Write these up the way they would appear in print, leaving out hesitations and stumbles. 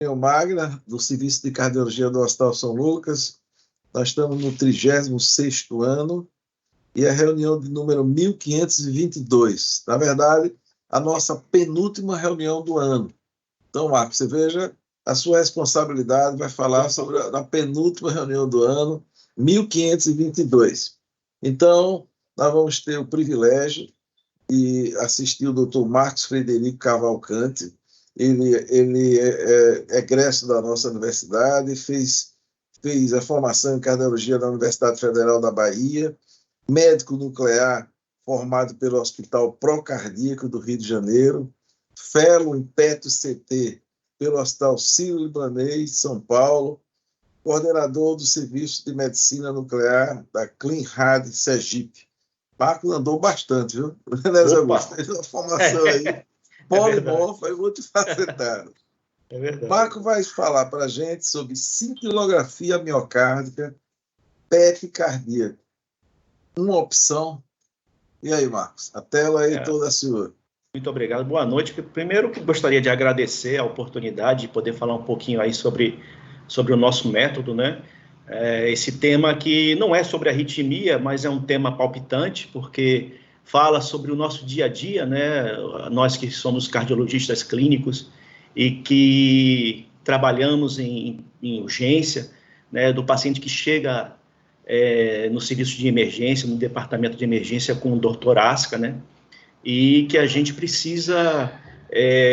Eu, Magna, do Serviço de Cardiologia do Hospital São Lucas. Nós estamos no 36º ano e a reunião de número 1522. Na verdade, a nossa penúltima reunião do ano. Então, Marcos, você veja, a sua responsabilidade vai falar sobre a penúltima reunião do ano, 1522. Então, nós vamos ter o privilégio de assistir o Dr. Marcos Frederico Cavalcante. Ele é egresso da nossa universidade, fez a formação em cardiologia da Universidade Federal da Bahia, médico nuclear formado pelo Hospital Procardíaco do Rio de Janeiro, fellow em PET-CT pelo Hospital Sírio-Libanês, São Paulo, coordenador do Serviço de Medicina Nuclear da ClinRad Sergipe. Marco andou bastante, viu? Fez uma formação aí polimorfa e multifacetada. É verdade. Marco vai falar para a gente sobre cintilografia miocárdica, PET cardíaco. Uma opção. E aí, Marcos? A tela aí toda sua. Muito obrigado. Boa noite. Primeiro, gostaria de agradecer a oportunidade de poder falar um pouquinho aí sobre o nosso método, né? Esse tema que não é sobre arritmia, mas é um tema palpitante, porque fala sobre o nosso dia a dia, né? Nós que somos cardiologistas clínicos e que trabalhamos em urgência, né? Do paciente que chega no serviço de emergência, no departamento de emergência com dor torácica, né? E que a gente precisa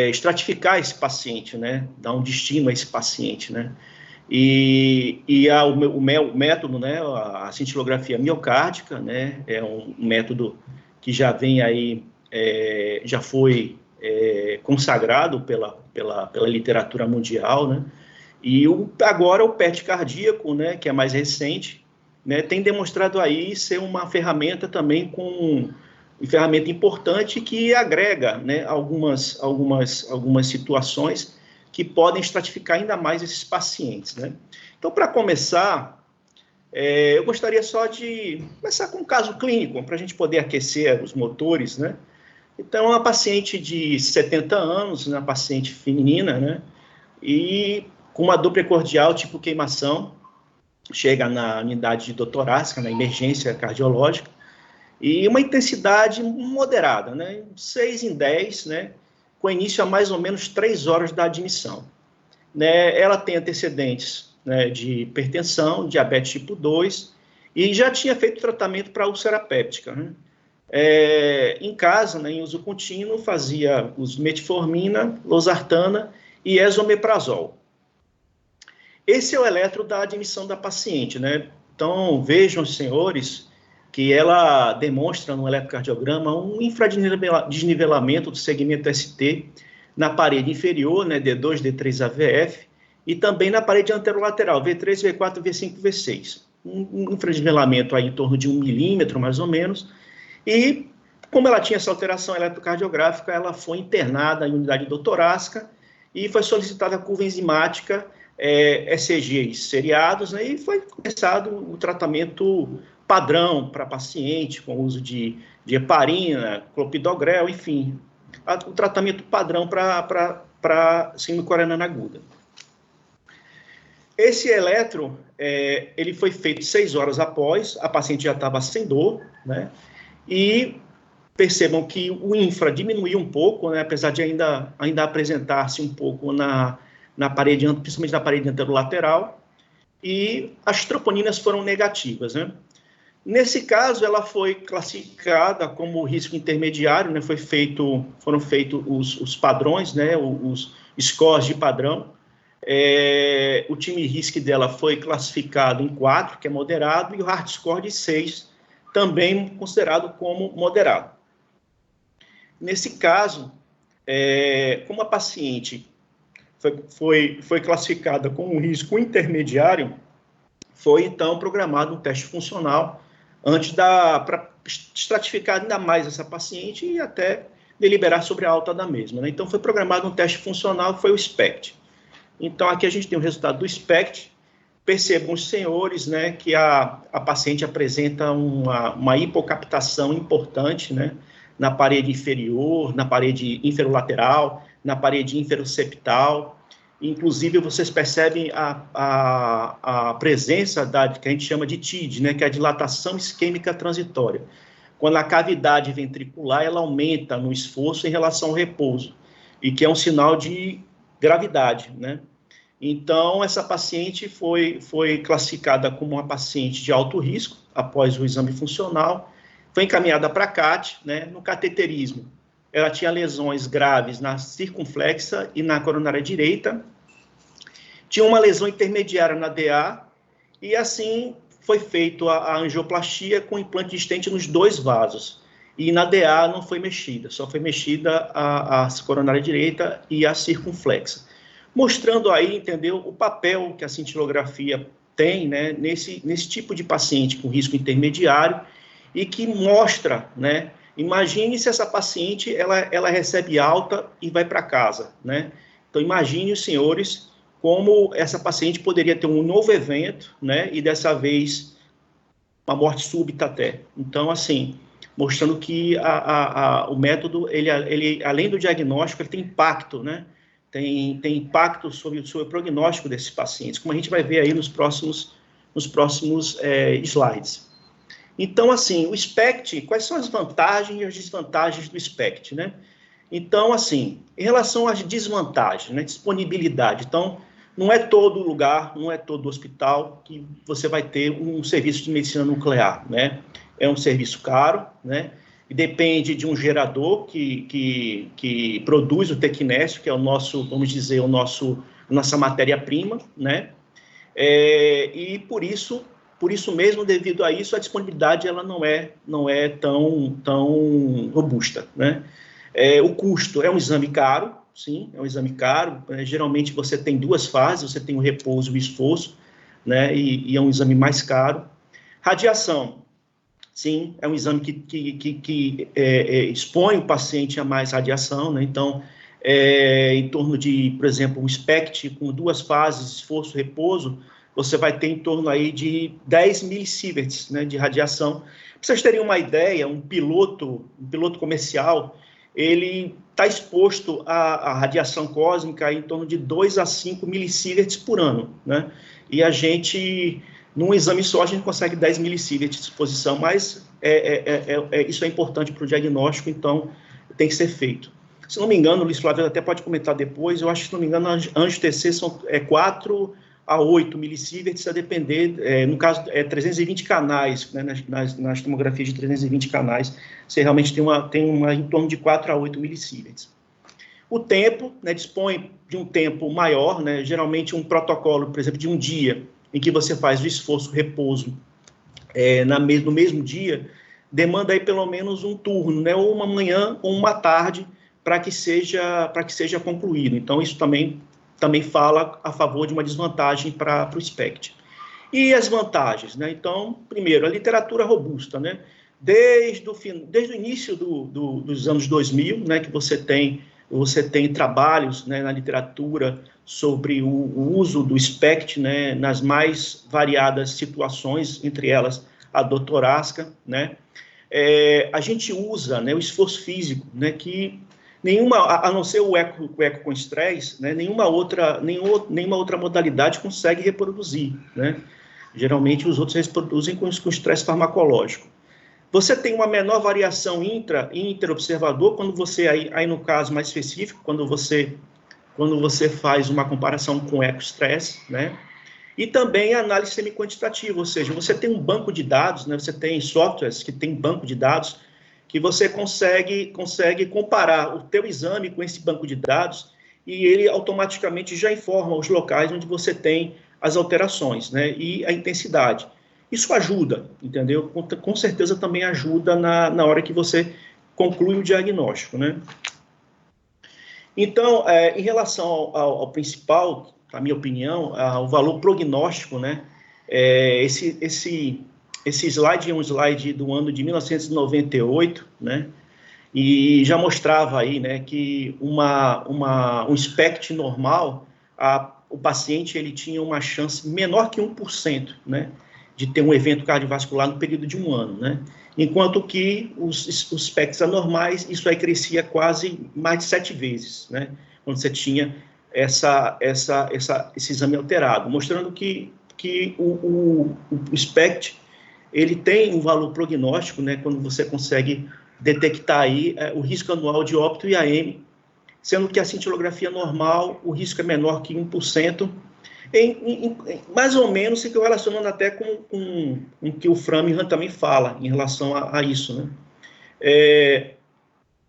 estratificar esse paciente, né? Dar um destino a esse paciente, né? E o método, né? A cintilografia miocárdica, né? É um método que já vem aí, já foi consagrado pela literatura mundial, né? E agora o PET cardíaco, né? Que é mais recente, né? Tem demonstrado aí ser uma ferramenta também ferramenta importante que agrega, né, algumas situações que podem estratificar ainda mais esses pacientes, né? Então, para começar, eu gostaria só de começar com um caso clínico, para a gente poder aquecer os motores, né? Então, uma paciente de 70 anos, uma paciente feminina, né? E com uma dor precordial tipo queimação, chega na unidade de dor torácica, na emergência cardiológica, e uma intensidade moderada, né? 6 em 10, né? Com início a mais ou menos 3 horas da admissão. Né? Ela tem antecedentes, né, de hipertensão, diabetes tipo 2, e já tinha feito tratamento para úlcera péptica, né? Em casa, né, em uso contínuo, fazia uso de metformina, losartana e esomeprazol. Esse é o eletro da admissão da paciente, né? Então, vejam, senhores, que ela demonstra no eletrocardiograma um infradesnivelamento do segmento ST na parede inferior, né, D2, D3, AVF, e também na parede anterolateral, V3, V4, V5, V6. Um infradesnivelamento aí em torno de 1 milímetro, mais ou menos, e como ela tinha essa alteração eletrocardiográfica, ela foi internada em unidade torácica e foi solicitada a curva enzimática, ECGs seriados, né, e foi começado o tratamento padrão para paciente, com uso de heparina, clopidogrel, enfim, o tratamento padrão para síndrome coronariana aguda. Esse eletro, ele foi feito 6 horas após, a paciente já estava sem dor, né, e percebam que o infra diminuiu um pouco, né, apesar de ainda apresentar-se um pouco na parede, principalmente na parede anterolateral, e as troponinas foram negativas, né. Nesse caso, ela foi classificada como risco intermediário, né? Foram feitos os padrões, né? Os scores de padrão. O time RISC dela foi classificado em 4, que é moderado, e o hard score de 6, também considerado como moderado. Nesse caso, como a paciente foi classificada com um risco intermediário, foi então programado um teste funcional para estratificar ainda mais essa paciente e até deliberar sobre a alta da mesma, né? Então, foi programado um teste funcional, que foi o SPECT. Então, aqui a gente tem o resultado do SPECT. Percebam os senhores, né, que a paciente apresenta uma hipocaptação importante, né, na parede inferior, na parede inferolateral, na parede inferoseptal, Inclusive, vocês percebem a presença que a gente chama de TID, né, que é a dilatação isquêmica transitória. Quando a cavidade ventricular ela aumenta no esforço em relação ao repouso, e que é um sinal de gravidade, né? Então, essa paciente foi classificada como uma paciente de alto risco, após o exame funcional, foi encaminhada para a CAT, né? No cateterismo, ela tinha lesões graves na circunflexa e na coronária direita, tinha uma lesão intermediária na DA, e assim foi feita a angioplastia com implante de stent nos 2 vasos, e na DA não foi mexida, só foi mexida a coronária direita e a circunflexa, mostrando aí, entendeu, o papel que a cintilografia tem, né, nesse tipo de paciente com risco intermediário, e que mostra, né, imagine se essa paciente, ela recebe alta e vai para casa, né? Então, imagine os senhores como essa paciente poderia ter um novo evento, né? E dessa vez, uma morte súbita até. Então, assim, mostrando que o método, ele, além do diagnóstico, ele tem impacto, né? Tem impacto sobre o prognóstico desses pacientes, como a gente vai ver aí nos próximos slides. Então, assim, o SPECT, quais são as vantagens e as desvantagens do SPECT, né? Então, assim, em relação às desvantagens, né, disponibilidade, então, não é todo lugar, não é todo hospital que você vai ter um serviço de medicina nuclear, né? É um serviço caro, né? E depende de um gerador que produz o Tecnésio, que é o nosso, vamos dizer, nossa matéria-prima, né? E por isso mesmo, devido a isso, a disponibilidade ela não é tão robusta, né? O custo é um exame caro, sim, é um exame caro. Geralmente você tem 2 fases, você tem o repouso e o esforço, né? E é um exame mais caro. Radiação, sim, é um exame que expõe o paciente a mais radiação, né? Então, em torno de, por exemplo, um SPECT com 2 fases, esforço, repouso, você vai ter em torno aí de 10 millisieverts, né, de radiação. Para vocês terem uma ideia, um piloto comercial, ele está exposto à radiação cósmica em torno de 2 a 5 millisieverts por ano, né? E a gente, num exame só, a gente consegue 10 millisieverts de exposição, mas isso é importante para o diagnóstico, então tem que ser feito. Se não me engano, o Luiz Flávio até pode comentar depois, eu acho que, se não me engano, anjo-TC são 4 a 8 millisieverts, a depender, no caso, 320 canais, né, nas tomografias de 320 canais, você realmente tem uma em torno de 4 a 8 millisieverts. O tempo, né, dispõe de um tempo maior, né, geralmente um protocolo, por exemplo, de um dia, em que você faz o esforço, repouso, no mesmo dia, demanda aí pelo menos um turno, né, ou uma manhã ou uma tarde, para que seja concluído. Então, isso também fala a favor de uma desvantagem para o SPECT. E as vantagens, né? Então, primeiro, a literatura robusta, né? Desde o início dos anos 2000, né, que você tem trabalhos, né, na literatura sobre o uso do SPECT, né, nas mais variadas situações, entre elas a dor torácica, né? A gente usa, né, o esforço físico, né, que a não ser o eco com estresse, né, nenhuma outra modalidade consegue reproduzir, né? Geralmente os outros reproduzem com estresse farmacológico. Você tem uma menor variação interobservador quando você, aí no caso mais específico, quando você faz uma comparação com eco-estresse, né? E também a análise semi-quantitativa, ou seja, você tem um banco de dados, né? Você tem softwares que tem banco de dados, que você consegue comparar o teu exame com esse banco de dados, e ele automaticamente já informa os locais onde você tem as alterações, né, e a intensidade. Isso ajuda, entendeu? Com certeza também ajuda na hora que você conclui o diagnóstico, né? Então, em relação ao principal, na minha opinião, o valor prognóstico, né, esse slide é um slide do ano de 1998, né? E já mostrava aí, né, que um SPECT normal, o paciente ele tinha uma chance menor que 1%, né, de ter um evento cardiovascular no período de 1 ano, né? Enquanto que os SPECTs anormais, isso aí crescia quase mais de 7 vezes, né? Quando você tinha esse exame alterado, mostrando que o SPECT ele tem um valor prognóstico, né, quando você consegue detectar aí o risco anual de óbito e AM, sendo que a cintilografia normal, o risco é menor que 1%, mais ou menos se relacionando até com o que o Framingham também fala em relação a isso, né?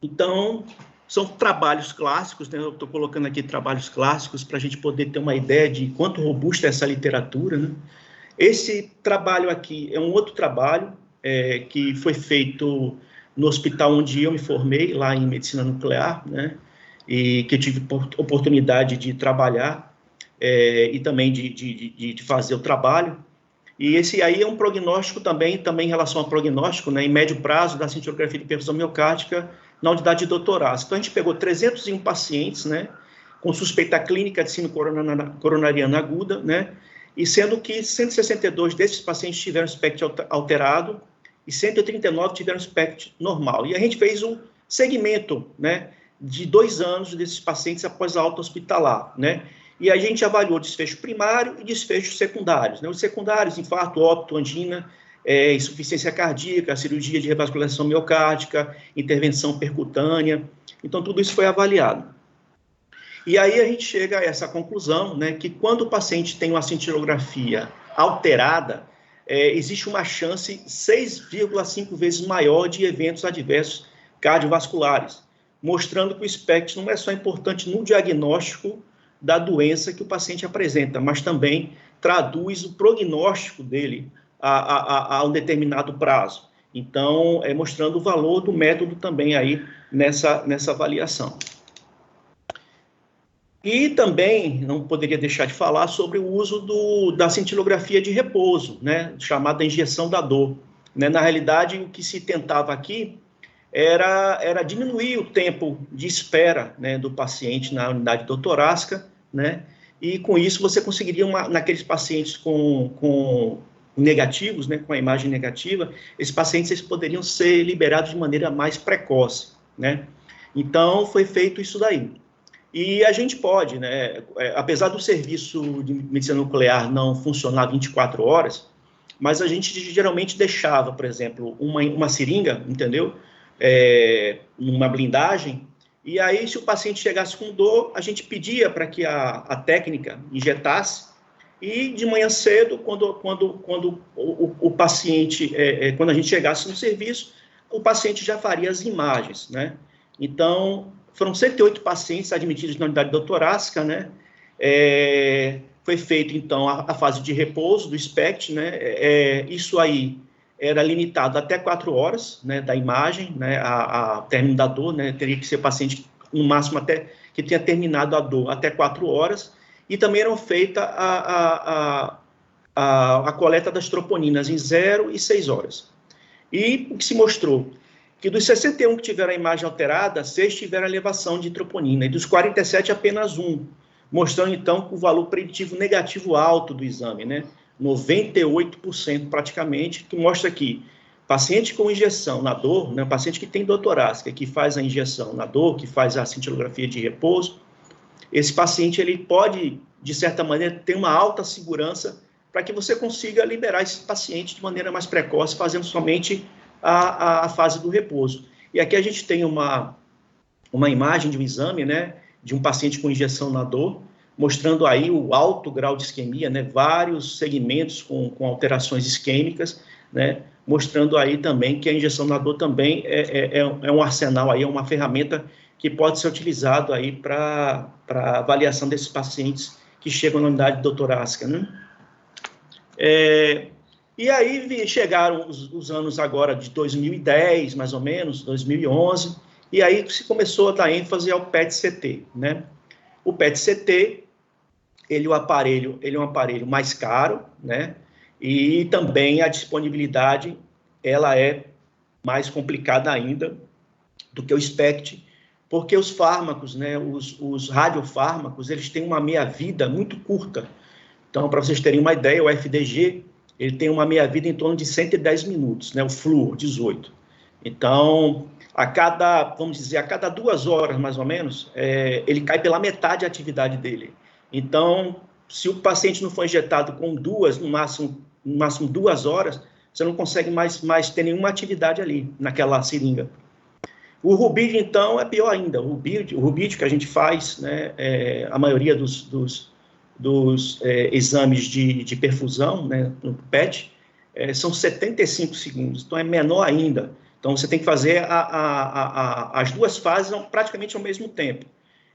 Então, são trabalhos clássicos, né? Eu estou colocando aqui trabalhos clássicos para a gente poder ter uma ideia de quanto robusta é essa literatura, né? Esse trabalho aqui é um outro trabalho que foi feito no hospital onde eu me formei, lá em medicina nuclear, né? E que eu tive oportunidade de trabalhar e também de fazer o trabalho. E esse aí é um prognóstico também em relação ao prognóstico, né, em médio prazo, da cintilografia de perfusão miocárdica na unidade de doutorado. Então, a gente pegou 301 pacientes, né, com suspeita clínica de síndrome coronariana aguda, né, e sendo que 162 desses pacientes tiveram SPECT alterado e 139 tiveram SPECT normal. E a gente fez um segmento, né, de 2 anos desses pacientes após a alta hospitalar, né, e a gente avaliou desfecho primário e desfechos secundários, né? Os secundários, infarto, óbito, angina, insuficiência cardíaca, cirurgia de revascularização miocárdica, intervenção percutânea. Então, tudo isso foi avaliado. E aí a gente chega a essa conclusão, né, que quando o paciente tem uma cintilografia alterada, existe uma chance 6,5 vezes maior de eventos adversos cardiovasculares, mostrando que o SPECT não é só importante no diagnóstico da doença que o paciente apresenta, mas também traduz o prognóstico dele a um determinado prazo. Então, mostrando o valor do método também aí nessa avaliação. E também não poderia deixar de falar sobre o uso da cintilografia de repouso, né, chamada injeção da dor. Né? Na realidade, o que se tentava aqui era diminuir o tempo de espera, né, do paciente na unidade doutorácica, né, e com isso você conseguiria, naqueles pacientes com negativos, né, com a imagem negativa, esses pacientes eles poderiam ser liberados de maneira mais precoce, né. Então, foi feito isso daí. E a gente pode, né, apesar do serviço de medicina nuclear não funcionar 24 horas, mas a gente geralmente deixava, por exemplo, uma seringa, entendeu? Numa blindagem, e aí se o paciente chegasse com dor, a gente pedia para que a técnica injetasse, e de manhã cedo, quando o paciente, quando a gente chegasse no serviço, o paciente já faria as imagens, né? Então, foram 108 pacientes admitidos na unidade doutorácica, né? Foi feito, então, a fase de repouso do SPECT, né? Isso aí era limitado até 4 horas, né, da imagem, né, a término da dor, né, teria que ser paciente, no máximo, até que tenha terminado a dor até 4 horas, e também eram feitas a coleta das troponinas em 0 e 6 horas. E o que se mostrou? Que dos 61 que tiveram a imagem alterada, 6 tiveram elevação de troponina, e dos 47, apenas 1, mostrando, então, o valor preditivo negativo alto do exame, né? 98% praticamente, que mostra que paciente com injeção na dor, né, paciente que tem dor torácica, que faz a injeção na dor, que faz a cintilografia de repouso, esse paciente ele pode, de certa maneira, ter uma alta segurança para que você consiga liberar esse paciente de maneira mais precoce, fazendo somente a fase do repouso. E aqui a gente tem uma imagem de um exame, né, de um paciente com injeção na dor, mostrando aí o alto grau de isquemia, né, vários segmentos com alterações isquêmicas, né, mostrando aí também que a injeção na dor também é um arsenal, aí, é uma ferramenta que pode ser utilizado aí para avaliação desses pacientes que chegam na unidade doutorácica, né. E aí chegaram os anos agora de 2010, mais ou menos, 2011, e aí se começou a dar ênfase ao PET-CT, né. O PET-CT, ele é um aparelho mais caro, né? E também a disponibilidade, ela é mais complicada ainda do que o SPECT, porque os fármacos, né, os radiofármacos, eles têm uma meia-vida muito curta. Então, para vocês terem uma ideia, o FDG, ele tem uma meia-vida em torno de 110 minutos, né? O flúor, 18. Então, vamos dizer, a cada 2 horas, mais ou menos, ele cai pela metade da atividade dele. Então, se o paciente não for injetado com 2, no máximo 2 horas, você não consegue mais ter nenhuma atividade ali, naquela seringa. O rubídio, então, é pior ainda. O rubídio que a gente faz, né, a maioria dos exames de perfusão, né, no PET, são 75 segundos, então é menor ainda. Então, você tem que fazer as 2 fases praticamente ao mesmo tempo.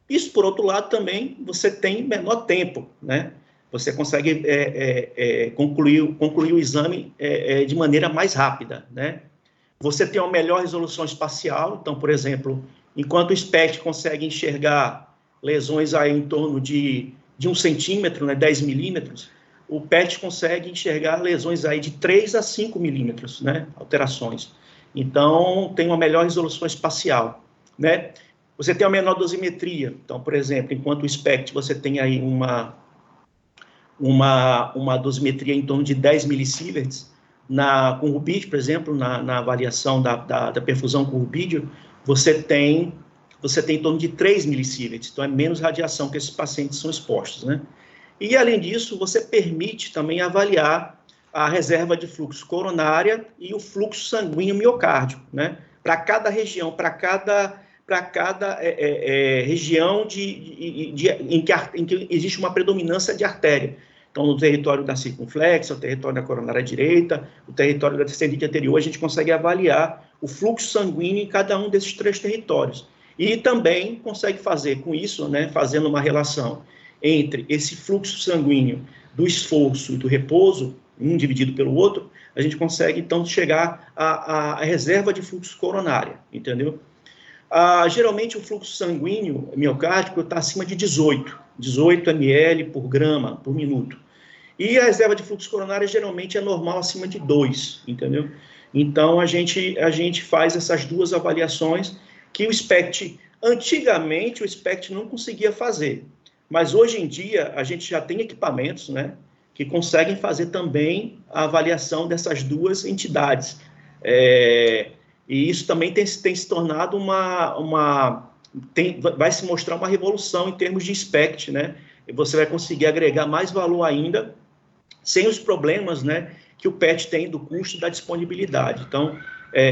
Isso, por outro lado, também você tem menor tempo, né? Você consegue concluir o exame de maneira mais rápida, né? Você tem uma melhor resolução espacial. Então, por exemplo, enquanto o SPECT consegue enxergar lesões aí em torno de 1 centímetro, né, 10 milímetros, o PET consegue enxergar lesões aí de 3 a 5 milímetros, né, alterações. Então, tem uma melhor resolução espacial, né? Você tem uma menor dosimetria. Então, por exemplo, enquanto o SPECT você tem aí uma dosimetria em torno de 10 millisieverts, com o rubídio, por exemplo, na avaliação da perfusão com o rubídio, você tem em torno de 3 millisieverts, então é menos radiação que esses pacientes são expostos, né? E, além disso, você permite também avaliar a reserva de fluxo coronária e o fluxo sanguíneo miocárdico, né? Para cada região, para cada região em que existe uma predominância de artéria. Então, no território da circunflexa, o território da coronária direita, o território da descendente anterior, a gente consegue avaliar o fluxo sanguíneo em cada um desses 3 territórios. E também consegue fazer com isso, né, fazendo uma relação entre esse fluxo sanguíneo do esforço e do repouso, um dividido pelo outro, a gente consegue, então, chegar à reserva de fluxo coronária, entendeu? Geralmente, o fluxo sanguíneo miocárdico está acima de 18 ml por grama por minuto. E a reserva de fluxo coronário geralmente é normal acima de 2, entendeu? Então, a gente faz essas 2 avaliações que o SPECT, antigamente, o SPECT não conseguia fazer. Mas, hoje em dia, a gente já tem equipamentos, né, que conseguem fazer também a avaliação dessas 2 entidades. E isso também tem se tornado vai se mostrar uma revolução em termos de SPECT, né? E você vai conseguir agregar mais valor ainda, sem os problemas, né, que o PET tem do custo e da disponibilidade. Então,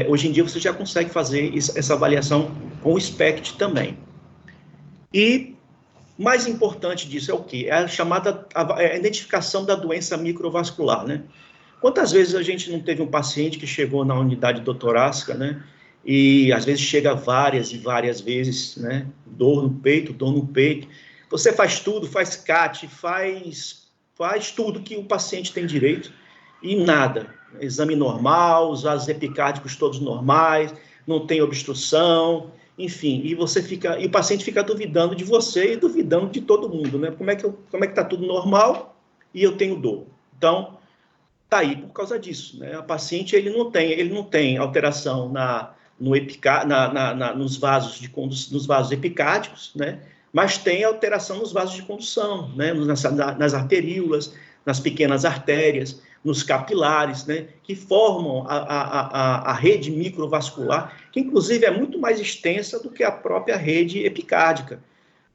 hoje em dia você já consegue fazer essa avaliação com o SPECT também. E mais importante disso é o quê? É a chamada identificação da doença microvascular, né? Quantas vezes a gente não teve um paciente que chegou na unidade doutorácica, né? E às vezes chega várias e várias vezes, né? Dor no peito. Você faz tudo, faz CAT, faz tudo que o paciente tem direito e nada. Exame normal, os vasos epicárdicos todos normais, não tem obstrução, enfim. E o paciente fica duvidando de você e duvidando de todo mundo, né? Como é que está tudo normal e eu tenho dor? Então, está aí por causa disso, né? O paciente ele não tem alteração nos vasos epicárdicos, né? Mas tem alteração nos vasos de condução, né? Nas arteríolas, nas pequenas artérias, nos capilares, né? Que formam a rede microvascular, que inclusive é muito mais extensa do que a própria rede epicárdica.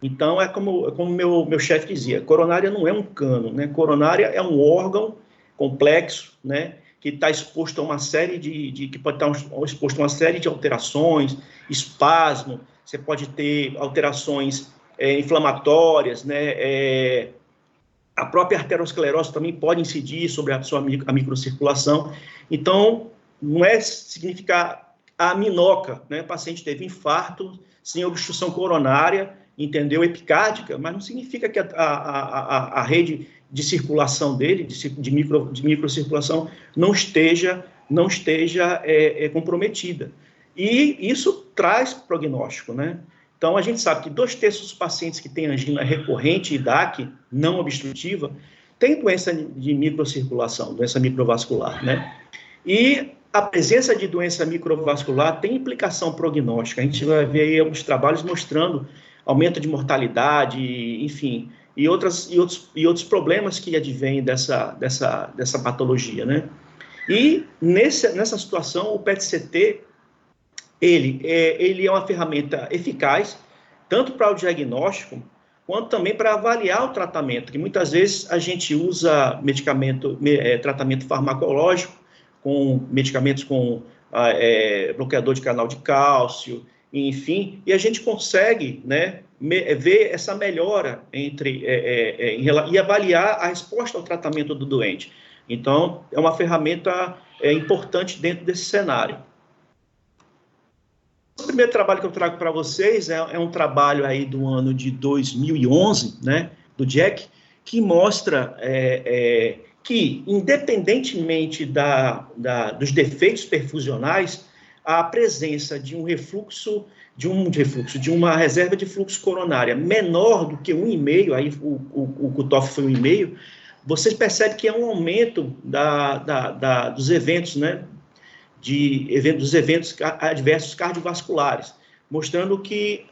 Então, é como meu chefe dizia, coronária não é um cano, né? Coronária é um órgão complexo, né, que está exposto a uma série que pode estar exposto a uma série de alterações, espasmo, você pode ter alterações inflamatórias, né, a própria arteriosclerose também pode incidir sobre a microcirculação. Então, não significar a minoca, né, o paciente teve infarto sem obstrução coronária, entendeu, epicárdica, mas não significa que a rede de circulação dele, de microcirculação, não esteja comprometida. E isso traz prognóstico, né? Então, a gente sabe que 2/3 dos pacientes que têm angina recorrente e DAC não obstrutiva têm doença de microcirculação, doença microvascular, né? E a presença de doença microvascular tem implicação prognóstica. A gente vai ver aí alguns trabalhos mostrando aumento de mortalidade, enfim, e outros problemas que advêm dessa patologia, né? E nessa situação, o PET-CT ele é uma ferramenta eficaz, tanto para o diagnóstico, quanto também para avaliar o tratamento, que muitas vezes a gente usa tratamento farmacológico, com medicamentos com bloqueador de canal de cálcio, enfim, e a gente consegue, né, ver essa melhora e avaliar a resposta ao tratamento do doente. Então, é uma ferramenta importante dentro desse cenário. O primeiro trabalho que eu trago para vocês é um trabalho aí do ano de 2011, né, do Jack, que mostra que, independentemente dos defeitos perfusionais, a presença de uma reserva de fluxo coronária menor do que 1,5, aí o cutoff foi 1,5, vocês percebem que é um aumento dos eventos, né, dos eventos adversos cardiovasculares, mostrando que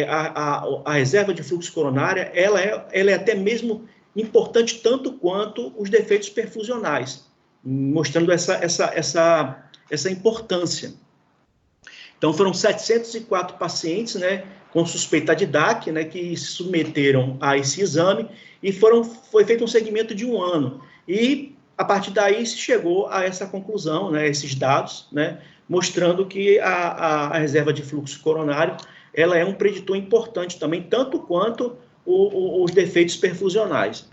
a reserva de fluxo coronária ela é até mesmo importante tanto quanto os defeitos perfusionais, mostrando essa importância. Então, foram 704 pacientes, né, com suspeita de DAC, né, que se submeteram a esse exame e foi feito um segmento de 1 ano. E, a partir daí, se chegou a essa conclusão, né, esses dados, né, mostrando que a reserva de fluxo coronário ela é um preditor importante também, tanto quanto os defeitos perfusionais.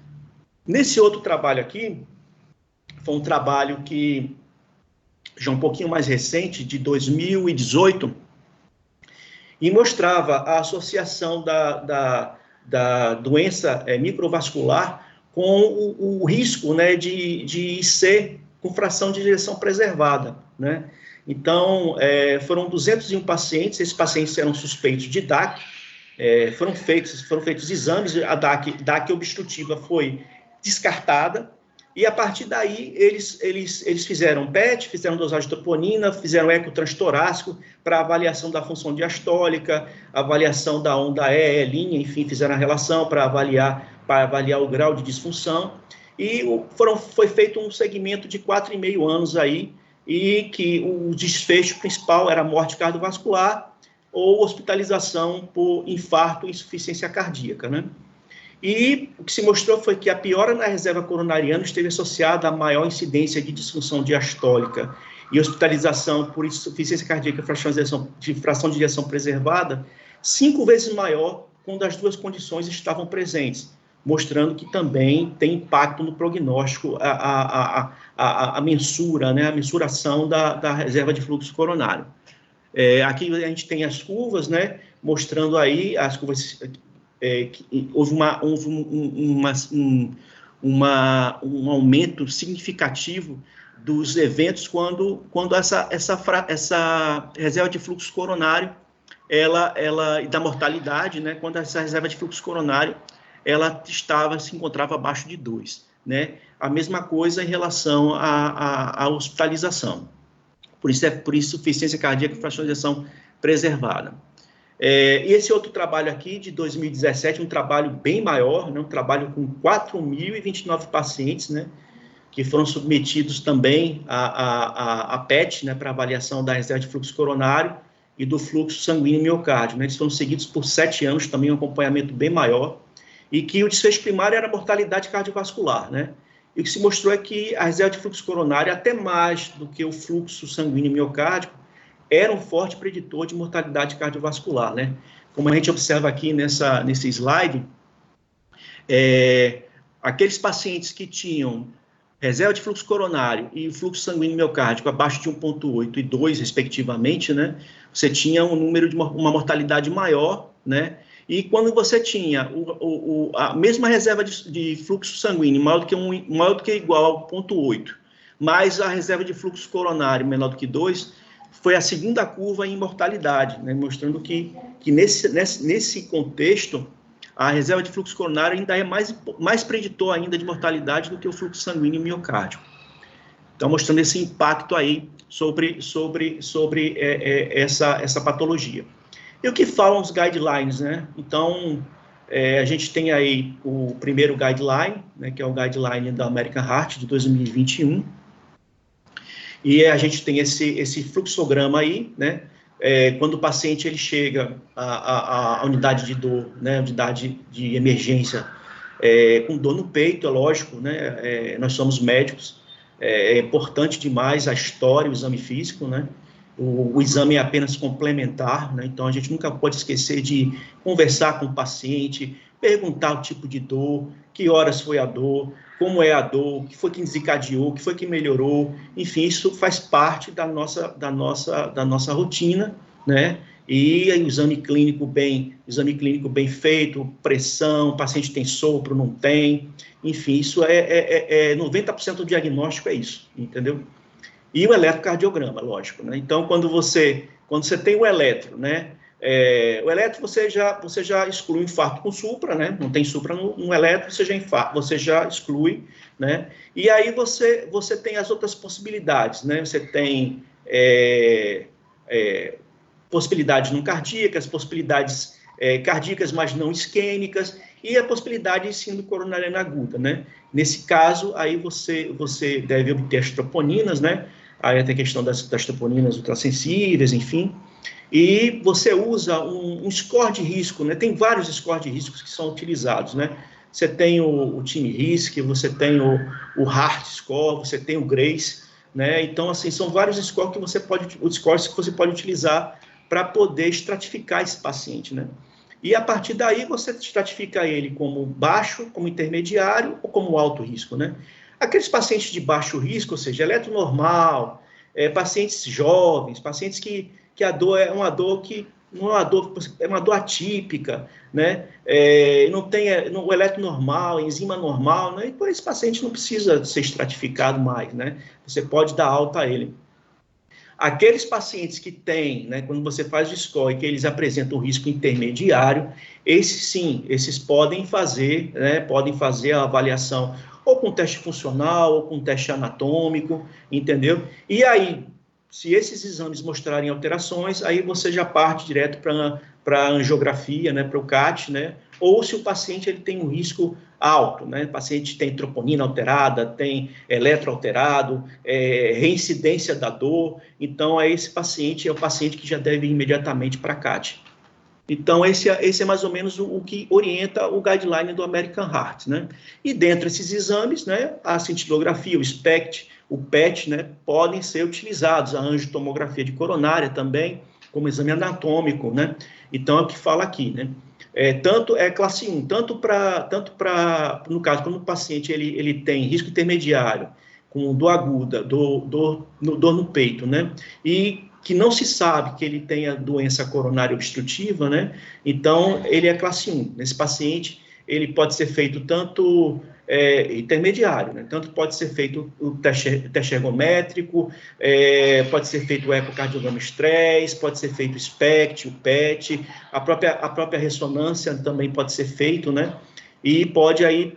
Nesse outro trabalho aqui, foi um trabalho que já um pouquinho mais recente, de 2018, e mostrava a associação da doença microvascular com o risco, né, de IC com fração de ejeção preservada, né? Então, foram 201 pacientes, esses pacientes eram suspeitos de DAC, foram feitos exames, a DAC obstrutiva foi descartada, e a partir daí eles fizeram PET, fizeram dosagem de troponina, fizeram eco transtorácico para avaliação da função diastólica, avaliação da onda E', enfim, fizeram a relação para avaliar o grau de disfunção, e foi feito um segmento de 4,5 anos aí, e que o desfecho principal era morte cardiovascular ou hospitalização por infarto e insuficiência cardíaca, né? E o que se mostrou foi que a piora na reserva coronariana esteve associada a maior incidência de disfunção diastólica e hospitalização por insuficiência cardíaca de fração de ejeção preservada 5 vezes maior quando as duas condições estavam presentes, mostrando que também tem impacto no prognóstico a mensura, né, a mensuração da reserva de fluxo coronário. Aqui a gente tem as curvas, né, mostrando aí as curvas que houve um aumento significativo dos eventos quando essa reserva de fluxo coronário e da mortalidade, né, quando essa reserva de fluxo coronário ela se encontrava abaixo de 2, né? A mesma coisa em relação à hospitalização. Por isso, insuficiência cardíaca e fração de ejeção preservada. E esse outro trabalho aqui, de 2017, um trabalho bem maior, né, um trabalho com 4.029 pacientes, né, que foram submetidos também a PET, né, para avaliação da reserva de fluxo coronário e do fluxo sanguíneo miocárdio, né. Eles foram seguidos por 7 anos, também um acompanhamento bem maior, e que o desfecho primário era a mortalidade cardiovascular, né. E o que se mostrou é que a reserva de fluxo coronário, até mais do que o fluxo sanguíneo miocárdico, era um forte preditor de mortalidade cardiovascular, né? Como a gente observa aqui nesse slide, aqueles pacientes que tinham reserva de fluxo coronário e fluxo sanguíneo miocárdico abaixo de 1,8 e 2, respectivamente, né? Você tinha um número de uma mortalidade maior, né? E quando você tinha a mesma reserva de fluxo sanguíneo maior do que ou igual a 1,8, mais a reserva de fluxo coronário menor do que 2, foi a segunda curva em mortalidade, né, mostrando que nesse contexto, a reserva de fluxo coronário ainda é mais preditor ainda de mortalidade do que o fluxo sanguíneo miocárdico. Então, mostrando esse impacto aí sobre essa patologia. E o que falam os guidelines, né? Então, a gente tem aí o primeiro guideline, né, que é o guideline da American Heart de 2021, e a gente tem esse fluxograma aí, né, quando o paciente ele chega à unidade de dor, né, unidade de emergência, com dor no peito, é lógico, né, nós somos médicos, é importante demais a história, o exame físico, né, o exame é apenas complementar, né, então a gente nunca pode esquecer de conversar com o paciente, perguntar o tipo de dor, que horas foi a dor, como é a dor, o que foi que desencadeou, o que foi que melhorou, enfim, isso faz parte da nossa rotina, né? E o exame clínico bem feito, pressão, o paciente tem sopro, não tem, enfim, isso 90% do diagnóstico é isso, entendeu? E o eletrocardiograma, lógico, né? Então, quando você tem o eletro, né? O eletro você já exclui o infarto com supra, né? Não tem supra no eletro, você já exclui, né? E aí você tem as outras possibilidades, né? Você tem possibilidades não cardíacas, possibilidades cardíacas, mas não isquêmicas, e a possibilidade de síndrome coronariana aguda, né? Nesse caso, aí você deve obter as troponinas, né? Aí tem a questão das troponinas ultrassensíveis, enfim, e você usa um score de risco, né? Tem vários scores de riscos que são utilizados, né? Você tem o time RISC, você tem o Heart Score, você tem o GRACE, né? Então, assim, são vários scores que você pode utilizar para poder estratificar esse paciente, né? E a partir daí você estratifica ele como baixo, como intermediário ou como alto risco, né? Aqueles pacientes de baixo risco, ou seja, eletro normal, pacientes jovens, pacientes que a dor é uma dor que não é uma dor atípica, né? Não tem o eletro normal, enzima normal, né? Então esse paciente não precisa ser estratificado mais, né? Você pode dar alta a ele. Aqueles pacientes que têm, né, quando você faz o score, que eles apresentam um risco intermediário, esses podem fazer, né, a avaliação ou com teste funcional, ou com teste anatômico, entendeu? E aí, se esses exames mostrarem alterações, aí você já parte direto para a angiografia, né, para o CAT, né? Ou se o paciente ele tem um risco alto, né? O paciente tem troponina alterada, tem eletro alterado, reincidência da dor, então esse paciente é o paciente que já deve ir imediatamente para a CAT. Então, esse é mais ou menos o que orienta o guideline do American Heart, né? E dentro desses exames, né, a cintilografia, o SPECT, o PET, né, podem ser utilizados, a angiotomografia de coronária também, como exame anatômico, né? Então, é o que fala aqui, né? Tanto classe 1, tanto para, no caso, quando o paciente ele tem risco intermediário, com dor aguda, dor no peito, né? E que não se sabe que ele tenha doença coronária obstrutiva, né? Então, ele é classe 1. Nesse paciente, ele pode ser feito tanto intermediário, né? Tanto pode ser feito o teste ergométrico, pode ser feito o ecocardiograma estresse, pode ser feito o SPECT, o PET, a própria ressonância também pode ser feito, né? E pode aí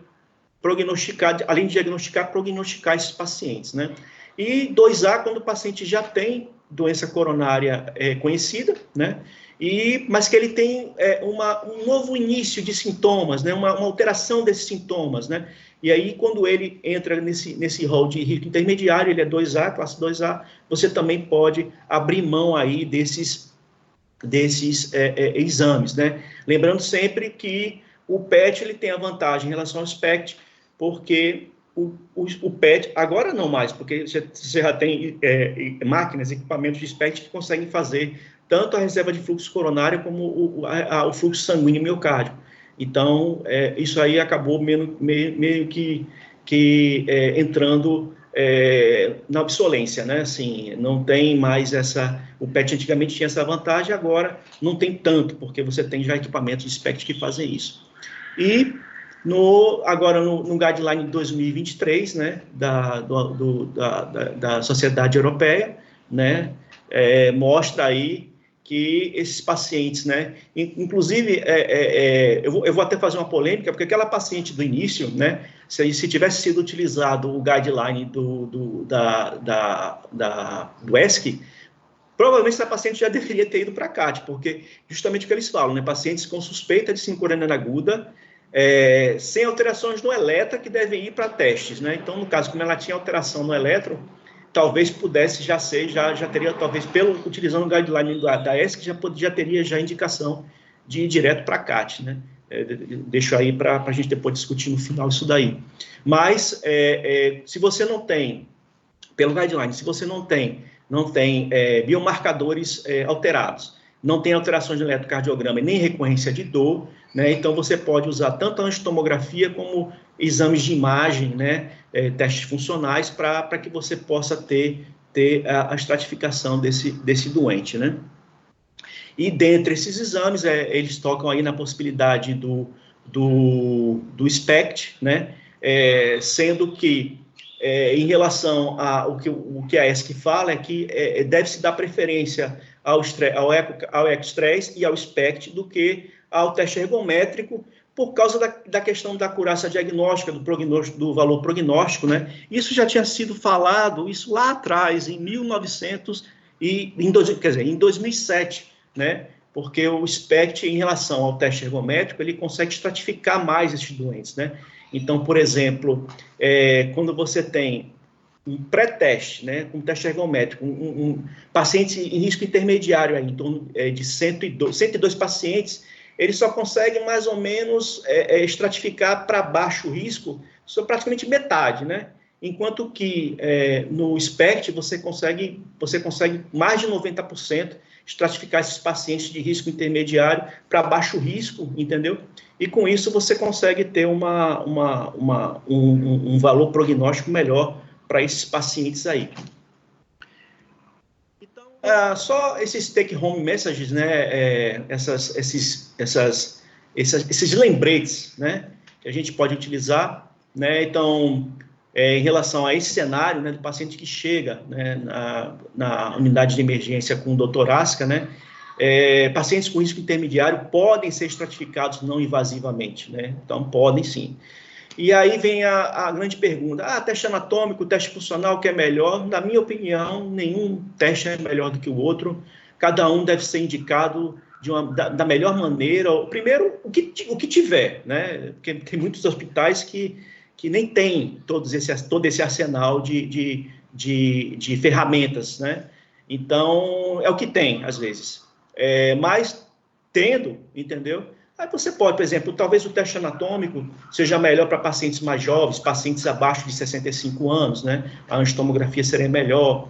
prognosticar, além de diagnosticar, prognosticar esses pacientes, né? E 2A, quando o paciente já tem doença coronária conhecida, né? Mas que ele tem um novo início de sintomas, né? Uma alteração desses sintomas, né? E aí, quando ele entra nesse rol de risco intermediário, ele é 2A, classe 2A, você também pode abrir mão aí desses exames, né? Lembrando sempre que o PET ele tem a vantagem em relação ao SPECT, porque o PET, agora não mais, porque você já tem máquinas, equipamentos de SPECT que conseguem fazer tanto a reserva de fluxo coronário como o fluxo sanguíneo miocárdio. Então, isso aí acabou meio que entrando na obsolência, né? Assim, não tem mais o PET antigamente tinha essa vantagem, agora não tem tanto, porque você tem já equipamentos de SPECT que fazem isso. E agora no guideline de 2023, né, da Sociedade Europeia, né, mostra aí que esses pacientes, né, inclusive, eu vou até fazer uma polêmica, porque aquela paciente do início, né, se tivesse sido utilizado o guideline do ESC, provavelmente essa paciente já deveria ter ido para a CAT, porque justamente o que eles falam, né, pacientes com suspeita de síndrome coronariana aguda, sem alterações no eletro, que devem ir para testes, né? Então, no caso, como ela tinha alteração no eletro, talvez pudesse já ser, já teria, talvez, utilizando o guideline da ESC, já teria já indicação de ir direto para a CAT, né? Deixo aí para a gente depois discutir no final isso daí. Mas, se você não tem, pelo guideline, se você não tem biomarcadores alterados, não tem alterações no eletrocardiograma e nem recorrência de dor, né? Então você pode usar tanto a angiotomografia como exames de imagem, né? Testes funcionais para que você possa ter a estratificação desse doente, né? E dentre esses exames, eles tocam aí na possibilidade do SPECT, né? Sendo que em relação ao que a ESC fala, é que deve-se dar preferência ao ecostress e ao SPECT do que ao teste ergométrico, por causa da questão da acurácia diagnóstica, do valor prognóstico, né? Isso já tinha sido falado, isso lá atrás, em 2007, né? Porque o SPECT, em relação ao teste ergométrico, ele consegue estratificar mais esses doentes, né? Então, por exemplo, quando você tem um pré-teste, né, um teste ergométrico, um paciente em risco intermediário, aí, em torno de 102 pacientes, ele só consegue mais ou menos estratificar para baixo risco, só praticamente metade, né? Enquanto que no SPECT você consegue mais de 90% estratificar esses pacientes de risco intermediário para baixo risco, entendeu? E com isso você consegue ter um valor prognóstico melhor para esses pacientes aí. Então, só esses take-home messages, né? Esses lembretes, né? Que a gente pode utilizar, né? Então, em relação a esse cenário, né, do paciente que chega, né, na unidade de emergência com dor torácica, né, pacientes com risco intermediário podem ser estratificados não invasivamente, né, então podem sim. E aí vem a grande pergunta, teste anatômico, teste funcional, que é melhor? Na minha opinião, nenhum teste é melhor do que o outro, cada um deve ser indicado da melhor maneira, primeiro, o que tiver, né, porque tem muitos hospitais que nem tem todo esse arsenal de ferramentas, né? Então, é o que tem, às vezes. Mas, tendo, entendeu? Aí você pode, por exemplo, talvez o teste anatômico seja melhor para pacientes mais jovens, pacientes abaixo de 65 anos, né? A angiotomografia seria melhor.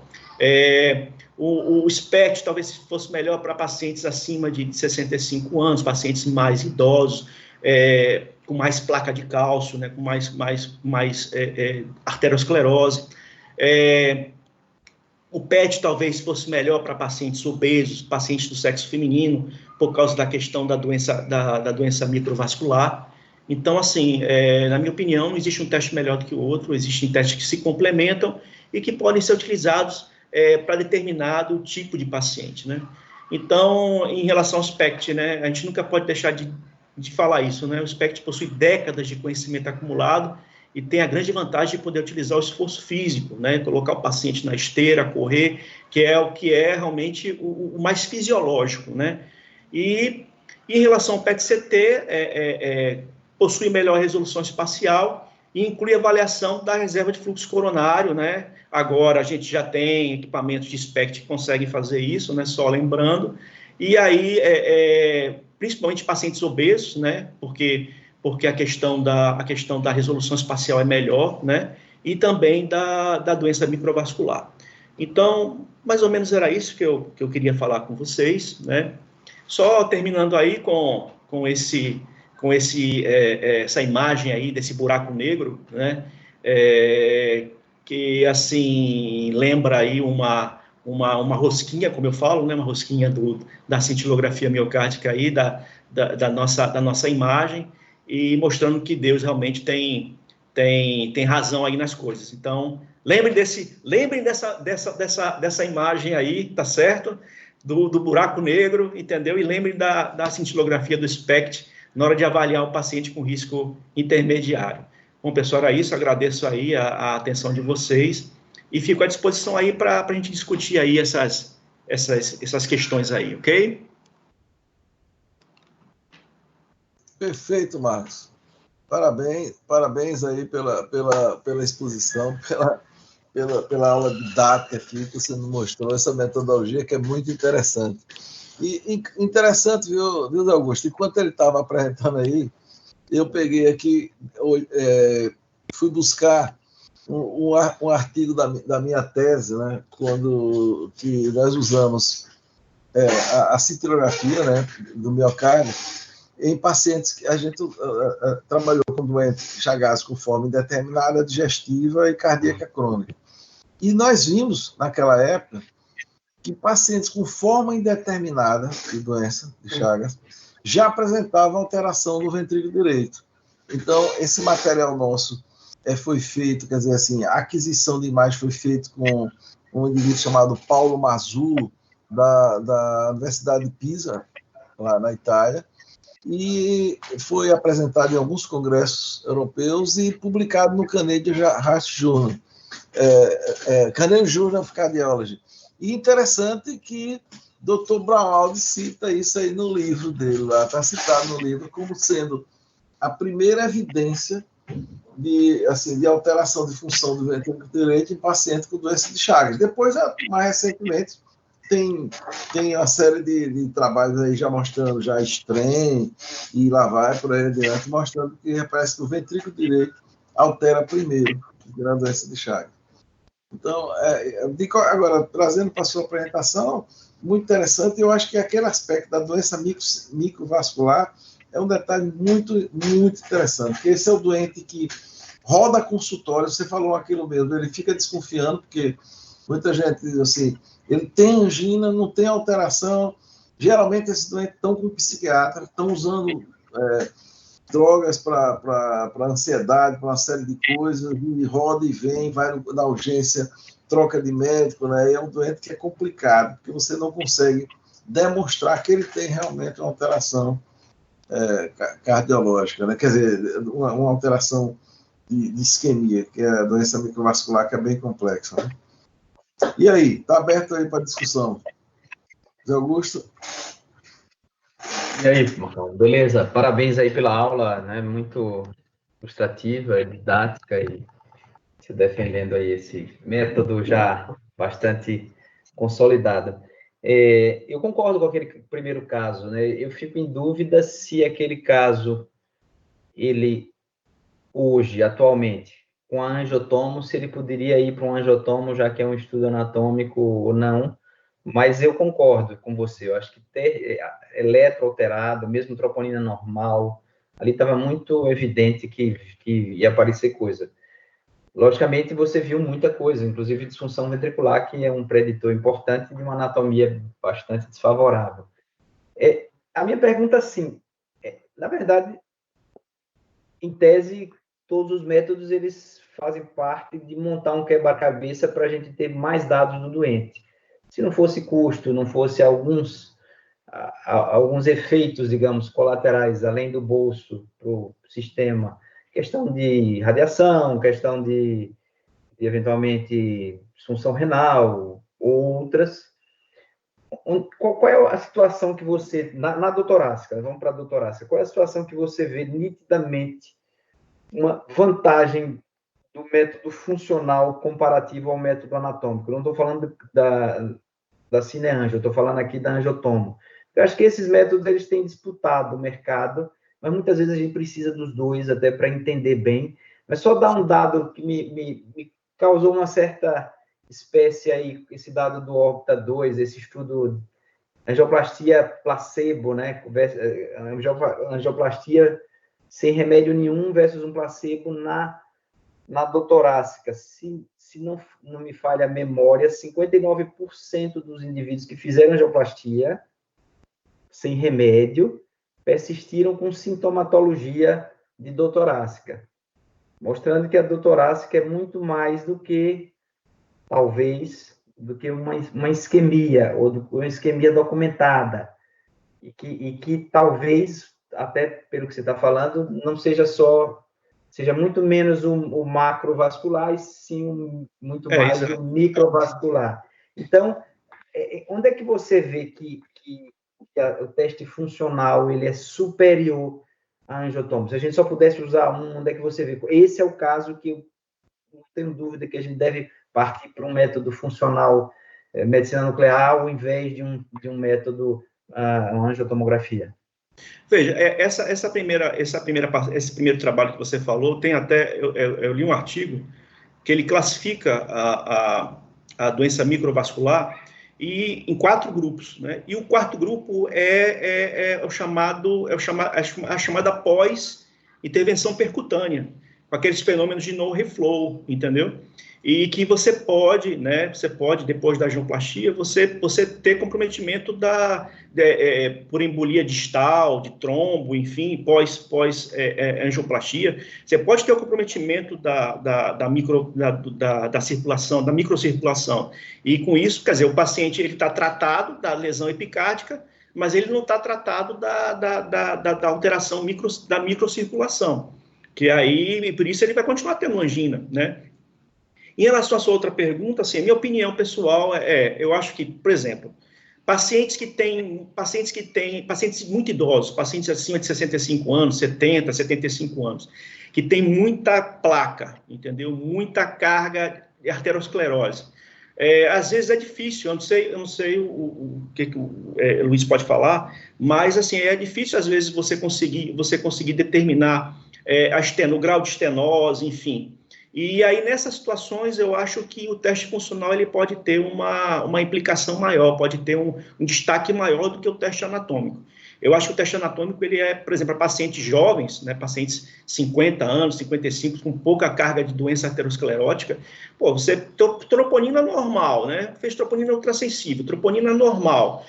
O SPECT talvez fosse melhor para pacientes acima de 65 anos, pacientes mais idosos, com mais placa de cálcio, né, com mais arteriosclerose. O PET talvez fosse melhor para pacientes obesos, pacientes do sexo feminino, por causa da questão da doença microvascular. Então, assim, na minha opinião, não existe um teste melhor do que o outro, existem testes que se complementam e que podem ser utilizados para determinado tipo de paciente, né? Então, em relação ao SPECT, né, a gente nunca pode deixar de falar isso, né? O SPECT possui décadas de conhecimento acumulado e tem a grande vantagem de poder utilizar o esforço físico, né? Colocar o paciente na esteira, correr, que é realmente o mais fisiológico, né? E em relação ao PET-CT, possui melhor resolução espacial e inclui avaliação da reserva de fluxo coronário, né? Agora a gente já tem equipamentos de SPECT que conseguem fazer isso, né? Só lembrando. E aí, principalmente pacientes obesos, né? Porque a questão da resolução espacial é melhor, né? E também da doença microvascular. Então, mais ou menos era isso que eu queria falar com vocês, né? Só terminando aí com essa imagem aí desse buraco negro, né? Que, assim, lembra aí uma rosquinha, como eu falo, né? Uma rosquinha da cintilografia miocárdica aí, da nossa imagem, e mostrando que Deus realmente tem razão aí nas coisas. Então, lembrem dessa imagem aí, tá certo? Do buraco negro, entendeu? E lembrem da cintilografia do SPECT na hora de avaliar o paciente com risco intermediário. Bom, pessoal, era isso. Agradeço aí a atenção de vocês e fico à disposição aí para a gente discutir aí essas questões aí, ok? Perfeito, Marcos. Parabéns aí pela exposição, pela aula didática aqui que você nos mostrou, essa metodologia que é muito interessante. E interessante, viu, Augusto? Enquanto ele estava apresentando aí, eu peguei aqui, fui buscar um artigo da minha tese, né, que nós usamos a cintilografia, né, do miocárdio em pacientes que a gente trabalhou com doentes Chagas com forma indeterminada, digestiva e cardíaca crônica. E nós vimos, naquela época, que pacientes com forma indeterminada de doença de Chagas já apresentavam alteração do ventrículo direito. Então, esse material nosso foi feito, quer dizer assim, a aquisição de imagem foi feita com um indivíduo chamado Paulo Mazzulo, da Universidade de Pisa, lá na Itália, e foi apresentado em alguns congressos europeus e publicado no Canadian Heart Journal, Canadian Journal of Cardiology. E interessante que Dr. Braunwald cita isso aí no livro dele, lá está citado no livro como sendo a primeira evidência de alteração de função do ventrículo direito em paciente com doença de Chagas. Depois, mais recentemente, tem uma série de trabalhos aí já mostrando já strain e lá vai por aí adiante, mostrando que parece que o ventrículo direito altera primeiro na doença de Chagas. Então, agora, trazendo para a sua apresentação, muito interessante, eu acho que aquele aspecto da doença microvascular é um detalhe muito, muito interessante, porque esse é o doente que roda consultório, você falou aquilo mesmo, ele fica desconfiando, porque muita gente diz assim, ele tem angina, não tem alteração, geralmente esses doentes estão com psiquiatra, estão usando drogas para ansiedade, para uma série de coisas, e roda e vem, vai na urgência, troca de médico, né? E é um doente que é complicado, porque você não consegue demonstrar que ele tem realmente uma alteração cardiológica, né? Quer dizer, uma alteração de isquemia, que é a doença microvascular, que é bem complexa, né? E aí, está aberto aí para discussão. Zé Augusto? E aí, Marcão? Beleza? Parabéns aí pela aula, né? Muito ilustrativa, didática e se defendendo aí esse método já bastante consolidado. Eu concordo com aquele primeiro caso, né? Eu fico em dúvida se aquele caso, ele hoje, atualmente, com a angiotomo, se ele poderia ir para um angiotomo, já que é um estudo anatômico ou não, mas eu concordo com você, eu acho que ter eletro alterado, mesmo troponina normal, ali estava muito evidente que ia aparecer coisa. Logicamente, você viu muita coisa, inclusive disfunção ventricular, que é um preditor importante de uma anatomia bastante desfavorável. A minha pergunta, assim, na verdade, em tese, todos os métodos, eles fazem parte de montar um quebra-cabeça para a gente ter mais dados do doente. Se não fosse custo, não fosse alguns efeitos, digamos, colaterais, além do bolso para o sistema, questão de radiação, questão de eventualmente, disfunção renal, outras. Qual é a situação que você, na doutorácica, vamos para a doutorácica, qual é a situação que você vê nitidamente uma vantagem do método funcional comparativo ao método anatômico? Eu não estou falando da cineangio, eu estou falando aqui da angiotomo. Eu acho que esses métodos, eles têm disputado o mercado, mas muitas vezes a gente precisa dos dois até para entender bem. Mas só dar um dado que me causou uma certa espécie aí, esse dado do Orbita 2, esse estudo angioplastia placebo, né? Angioplastia sem remédio nenhum versus um placebo na doutorácica. Se não me falha a memória, 59% dos indivíduos que fizeram angioplastia sem remédio persistiram com sintomatologia de doutorácica, mostrando que a doutorácica é muito mais do que, talvez, do que uma isquemia, ou uma isquemia documentada, e que talvez, até pelo que você está falando, não seja seja muito menos o macrovascular, e sim muito mais o microvascular. Então, onde é que você vê que o teste funcional ele é superior a angiotomo? Se a gente só pudesse usar um, onde é que você vê? Esse é o caso que não tenho dúvida que a gente deve partir para um método funcional, medicina nuclear, ao invés de um método, uma angiotomografia. Veja, esse primeiro trabalho que você falou, tem até, eu li um artigo que ele classifica a doença microvascular em 4 grupos, né? E o quarto grupo é a chamada pós-intervenção percutânea, com aqueles fenômenos de no reflow, entendeu? E que você pode, né? Depois da angioplastia, você ter comprometimento por embolia distal, de trombo, enfim, pós angioplastia. Você pode ter o comprometimento da circulação, da microcirculação. E com isso, quer dizer, o paciente ele está tratado da lesão epicárdica, mas ele não está tratado da alteração da microcirculação, que aí, por isso ele vai continuar tendo angina, né? Em relação à sua outra pergunta, assim, a minha opinião pessoal eu acho que, por exemplo, pacientes muito idosos, pacientes acima de 65 anos, 70, 75 anos, que tem muita placa, entendeu? Muita carga de arteriosclerose. Às vezes é difícil, eu não sei o que o Luiz pode falar, mas assim, é difícil às vezes você conseguir determinar o grau de estenose, enfim. E aí, nessas situações, eu acho que o teste funcional ele pode ter uma implicação maior, pode ter um destaque maior do que o teste anatômico. Eu acho que o teste anatômico, ele por exemplo, para pacientes jovens, né, pacientes 50 anos, 55, com pouca carga de doença arteriosclerótica, troponina normal, né? Fez troponina ultrassensível, troponina normal.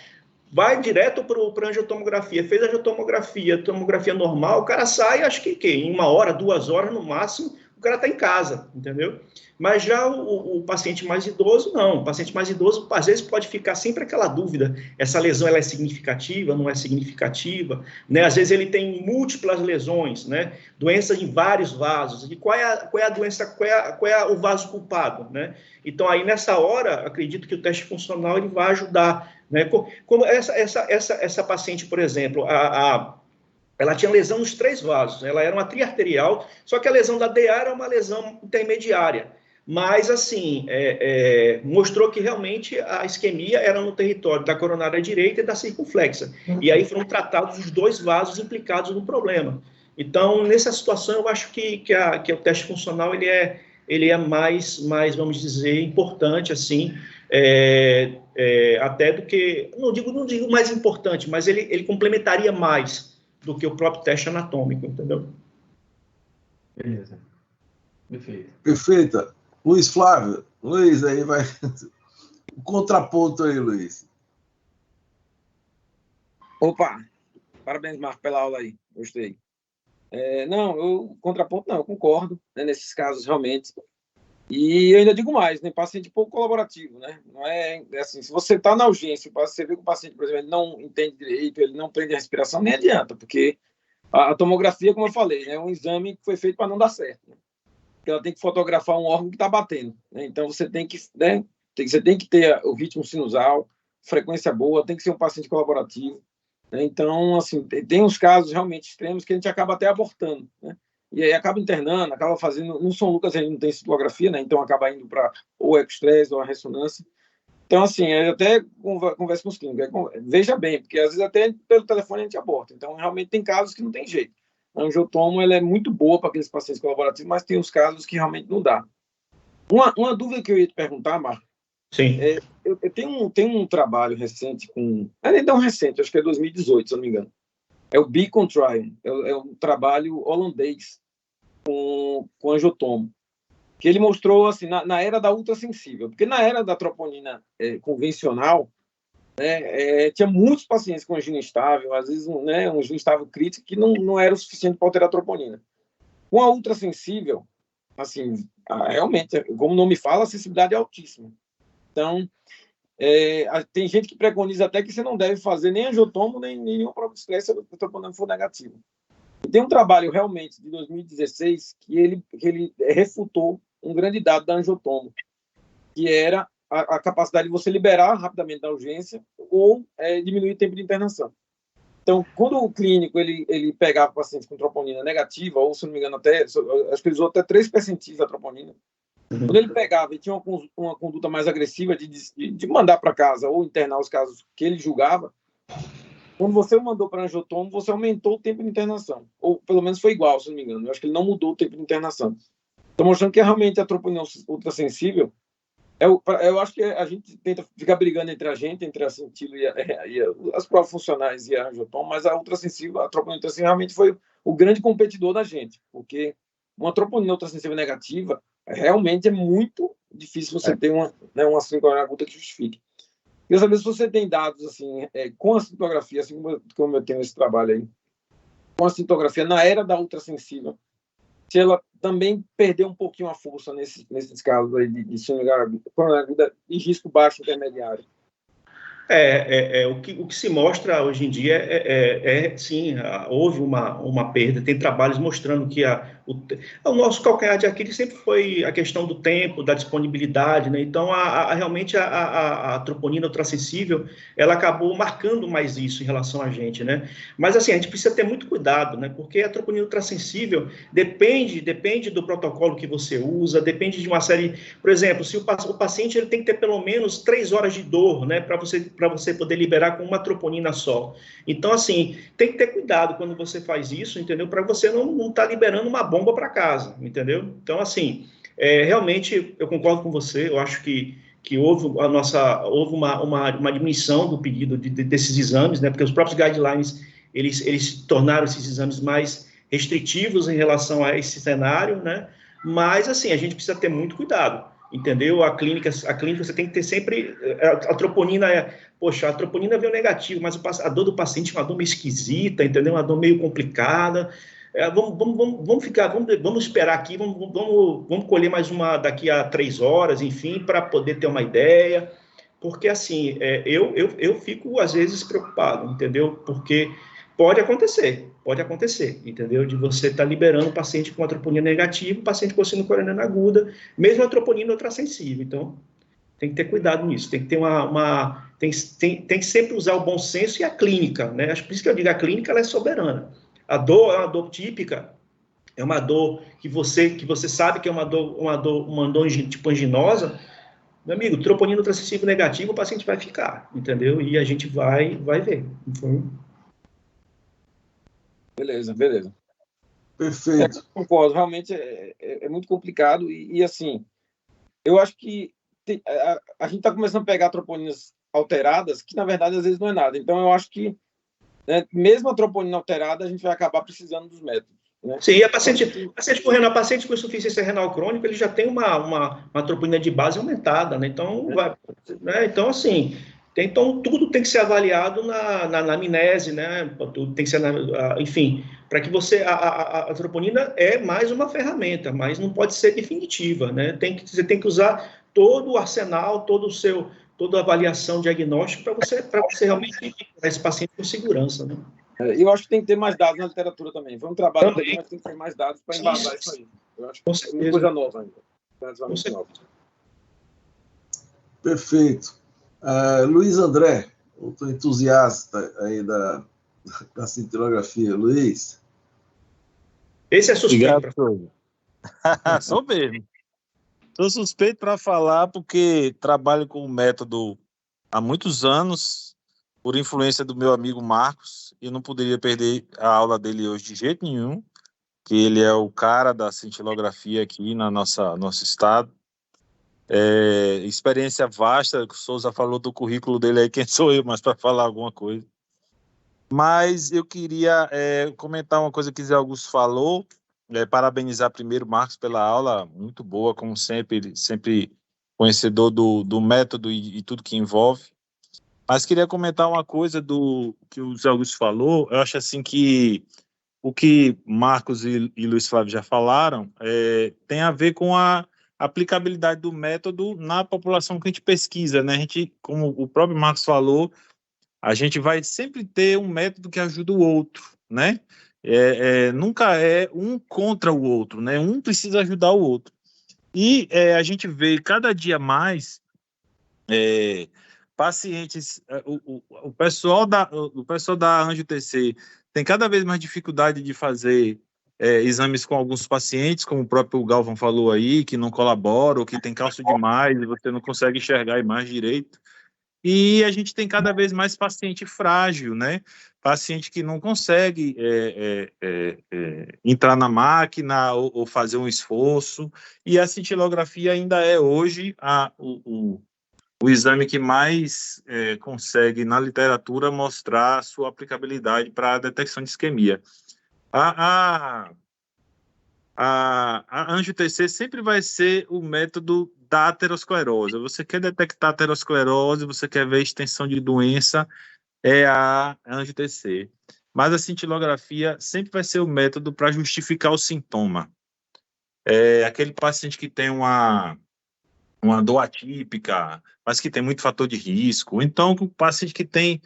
Vai direto para a angiotomografia, fez a angiotomografia, tomografia normal, o cara sai, acho que em 1 hora, 2 horas no máximo, o cara está em casa, entendeu? Mas já o paciente mais idoso, não. O paciente mais idoso, às vezes, pode ficar sempre aquela dúvida, essa lesão ela é significativa, não é significativa, né? Às vezes ele tem múltiplas lesões, né? Doenças em vários vasos. E qual é a doença, qual é o vaso culpado, né? Então, aí, nessa hora, acredito que o teste funcional ele vai ajudar, né? Como essa paciente, por exemplo, ela tinha lesão nos 3 vasos, ela era uma triarterial, só que a lesão da DA era uma lesão intermediária. Mas, assim, mostrou que realmente a isquemia era no território da coronária direita e da circunflexa. E aí foram tratados os 2 vasos implicados no problema. Então, nessa situação, eu acho que o teste funcional ele é mais, vamos dizer, importante, assim, até do que... Não digo mais importante, mas ele complementaria mais do que o próprio teste anatômico, entendeu? Beleza. Perfeito. Perfeita. Luiz Flávio. Luiz, aí vai... O contraponto aí, Luiz. Opa! Parabéns, Marco, pela aula aí. Gostei. Contraponto não, eu concordo, né, nesses casos, realmente. E eu ainda digo mais, né, paciente pouco colaborativo, né? Não é assim, se você está na urgência, você vê que o paciente, por exemplo, ele não entende direito, ele não prende a respiração, nem adianta, porque a tomografia, como eu falei, né, é um exame que foi feito para não dar certo, né? Porque ela tem que fotografar um órgão que está batendo, né? Então você tem que, né, você tem que ter o ritmo sinusal, frequência boa, tem que ser um paciente colaborativo, né? Então, assim, tem uns casos realmente extremos que a gente acaba até abortando, né? E aí acaba internando, acaba fazendo... No São Lucas a gente não tem citolografia, né? Então acaba indo para ou ecostresse ou a ressonância. Então, assim, eu até converso com os clínicos. Veja bem, porque às vezes até pelo telefone a gente aborta. Então, realmente tem casos que não tem jeito. A angiotomo ela é muito boa para aqueles pacientes colaborativos, mas tem os casos que realmente não dá. Uma dúvida que eu ia te perguntar, Marco. Sim. Eu tenho um trabalho recente com... Não é nem tão recente, acho que é 2018, se eu não me engano. É o Beacon Trial. É um trabalho holandês com angiotomo, que ele mostrou assim na era da ultrassensível, porque na era da troponina convencional, né, tinha muitos pacientes com angina instável, às vezes um angina instável crítico que não era o suficiente para alterar a troponina. Com a ultrassensível, assim, realmente, como o nome fala, a sensibilidade é altíssima. Então, tem gente que preconiza até que você não deve fazer nem angiotomo, nem nenhuma prova de estresse se a troponina for negativa. Tem um trabalho realmente de 2016 que ele refutou um grande dado da angiotomo, que era a capacidade de você liberar rapidamente da urgência ou diminuir o tempo de internação. Então, quando o clínico ele pegava pacientes com troponina negativa, ou se não me engano, acho que ele usou até 3 percentis da troponina, Quando ele pegava e tinha uma conduta mais agressiva de mandar para casa ou internar os casos que ele julgava, quando você o mandou para angiotomo, você aumentou o tempo de internação. Ou pelo menos foi igual, se não me engano. Eu acho que ele não mudou o tempo de internação. Estou mostrando que realmente a troponina ultrassensível, eu acho que a gente tenta ficar brigando entre a Cintilo e as provas funcionais e a angiotomo, mas a ultrassensível, a troponina ultrassensível realmente foi o grande competidor da gente, porque uma troponina ultrassensível negativa realmente é muito difícil você ter uma síndrome aguda que justifique. Queria saber se você tem dados assim, com a cintografia, assim como eu tenho esse trabalho aí, com a cintografia na era da ultrassensível, se ela também perdeu um pouquinho a força nesses casos aí de síndrome aguda e risco baixo intermediário. O que se mostra hoje em dia sim, houve uma perda. Tem trabalhos mostrando que o nosso calcanhar de Aquiles sempre foi a questão do tempo, da disponibilidade, né? Então, realmente a troponina ultrassensível, ela acabou marcando mais isso em relação a gente, né? Mas, assim, a gente precisa ter muito cuidado, né? Porque a troponina ultrassensível depende do protocolo que você usa, depende de uma série... Por exemplo, se o paciente ele tem que ter pelo menos 3 horas de dor, né? Para você poder liberar com uma troponina só. Então, assim, tem que ter cuidado quando você faz isso, entendeu? Para você não estar liberando uma bomba para casa, entendeu? Então, assim, realmente, eu concordo com você, eu acho que houve uma diminuição do pedido desses exames, né? Porque os próprios guidelines, eles tornaram esses exames mais restritivos em relação a esse cenário, né? Mas, assim, a gente precisa ter muito cuidado, entendeu? A clínica você tem que ter sempre... A troponina a troponina veio negativo, mas a dor do paciente é uma dor meio esquisita, entendeu? Uma dor meio complicada. Vamos esperar aqui, vamos colher mais uma daqui a 3 horas, enfim, para poder ter uma ideia. Porque, assim, eu fico, às vezes, preocupado, entendeu? Porque pode acontecer, entendeu? De você estar liberando o paciente com a troponina negativa, o paciente com síndrome coronariana aguda, mesmo a troponina ultrassensível. Então, tem que ter cuidado nisso, tem que ter tem que sempre usar o bom senso e a clínica, né? Acho por isso que eu digo, a clínica ela é soberana. A dor é uma dor típica, é uma dor que você sabe que é uma dor tipo anginosa. Meu amigo, troponina ultrassensível negativa, o paciente vai ficar, entendeu? E a gente vai ver. Beleza. Perfeito. Concordo, realmente é muito complicado e assim, eu acho que a gente está começando a pegar troponinas alteradas, que na verdade às vezes não é nada. Então eu acho que, né, mesmo a troponina alterada, a gente vai acabar precisando dos métodos. Né? Sim, paciente com insuficiência renal crônica, ele já tem uma troponina de base aumentada, né? Então, então assim, então tudo tem que ser avaliado na anamnese, né? Tudo tem que ser, enfim, para que a troponina é mais uma ferramenta, mas não pode ser definitiva, né? Você tem que usar todo o arsenal, toda a avaliação diagnóstica para você realmente ter esse paciente com segurança, né? Eu acho que tem que ter mais dados na literatura também. Foi um trabalho também, mas tem que ter mais dados para embasar isso aí. Eu acho que é uma coisa nova ainda. Perfeito. Luiz André, outro entusiasta aí da cintilografia. Luiz? Esse é suspeito. Sou mesmo. Sou suspeito para falar porque trabalho com o método há muitos anos, por influência do meu amigo Marcos, e não poderia perder a aula dele hoje de jeito nenhum, que ele é o cara da cintilografia aqui nosso estado. Experiência vasta, o Souza falou do currículo dele aí, quem sou eu, mas para falar alguma coisa. Mas eu queria comentar uma coisa que Zé Augusto falou, parabenizar primeiro o Marcos pela aula, muito boa, como sempre conhecedor do método e tudo que envolve. Mas queria comentar uma coisa do que o Zé Augusto falou. Eu acho assim que o que Marcos e Luiz Flávio já falaram tem a ver com a aplicabilidade do método na população que a gente pesquisa, né? A gente, como o próprio Marcos falou, a gente vai sempre ter um método que ajuda o outro, né? Nunca é um contra o outro, né? Um precisa ajudar o outro. E a gente vê cada dia mais pacientes, o pessoal da Angio TC tem cada vez mais dificuldade de fazer exames com alguns pacientes, como o próprio Galvão falou aí, que não colaboram, ou que tem cálcio demais, e você não consegue enxergar a imagem direito. E a gente tem cada vez mais paciente frágil, né? Paciente que não consegue entrar na máquina ou fazer um esforço. E a cintilografia ainda é hoje o exame que mais consegue, na literatura, mostrar sua aplicabilidade para a detecção de isquemia. A angio-TC sempre vai ser o método da aterosclerose. Você quer detectar aterosclerose, você quer ver extensão de doença, é a angio-TC. Mas a cintilografia sempre vai ser o método para justificar o sintoma. Aquele paciente que tem uma dor atípica, mas que tem muito fator de risco. Então, o paciente que tem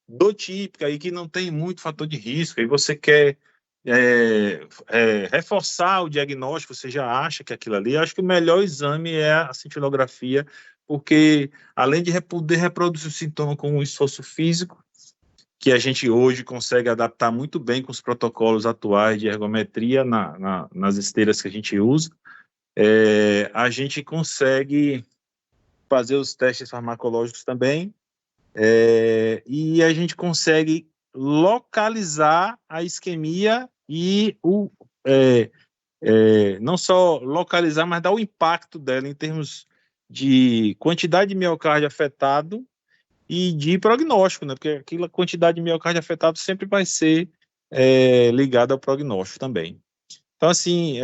dor típica e que não tem muito fator de risco, e você quer reforçar o diagnóstico, você já acha que aquilo ali, eu acho que o melhor exame é a cintilografia, porque além de poder reproduzir o sintoma com um esforço físico, que a gente hoje consegue adaptar muito bem com os protocolos atuais de ergometria nas esteiras que a gente usa, a gente consegue fazer os testes farmacológicos também, e a gente consegue localizar a isquemia e não só localizar, mas dar o impacto dela em termos de quantidade de miocárdio afetado e de prognóstico, né? Porque aquela quantidade de miocárdio afetado sempre vai ser ligada ao prognóstico também. Então, assim,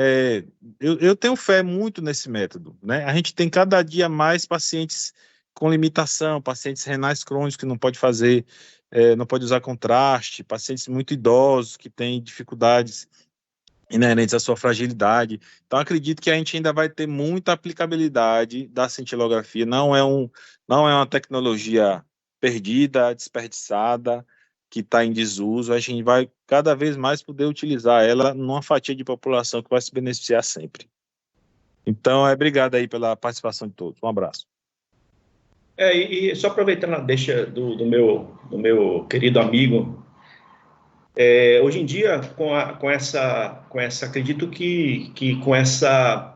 eu tenho fé muito nesse método, né? A gente tem cada dia mais pacientes com limitação, pacientes renais crônicos que não pode fazer, não pode usar contraste, pacientes muito idosos que têm dificuldades inerentes à sua fragilidade. Então, acredito que a gente ainda vai ter muita aplicabilidade da cintilografia. Não é uma tecnologia perdida, desperdiçada, que está em desuso. A gente vai cada vez mais poder utilizar ela numa fatia de população que vai se beneficiar sempre. Então, obrigado aí pela participação de todos. Um abraço. E só aproveitando a deixa do meu querido amigo, hoje em dia, com essa acredito que com essa,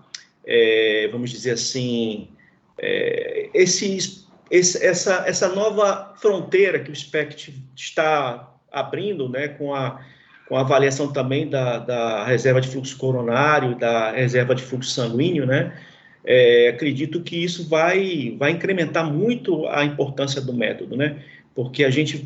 vamos dizer assim, essa nova fronteira que o SPECT está abrindo, né, com a avaliação também da reserva de fluxo coronário, da reserva de fluxo sanguíneo, né, acredito que isso vai incrementar muito a importância do método, né, porque a gente,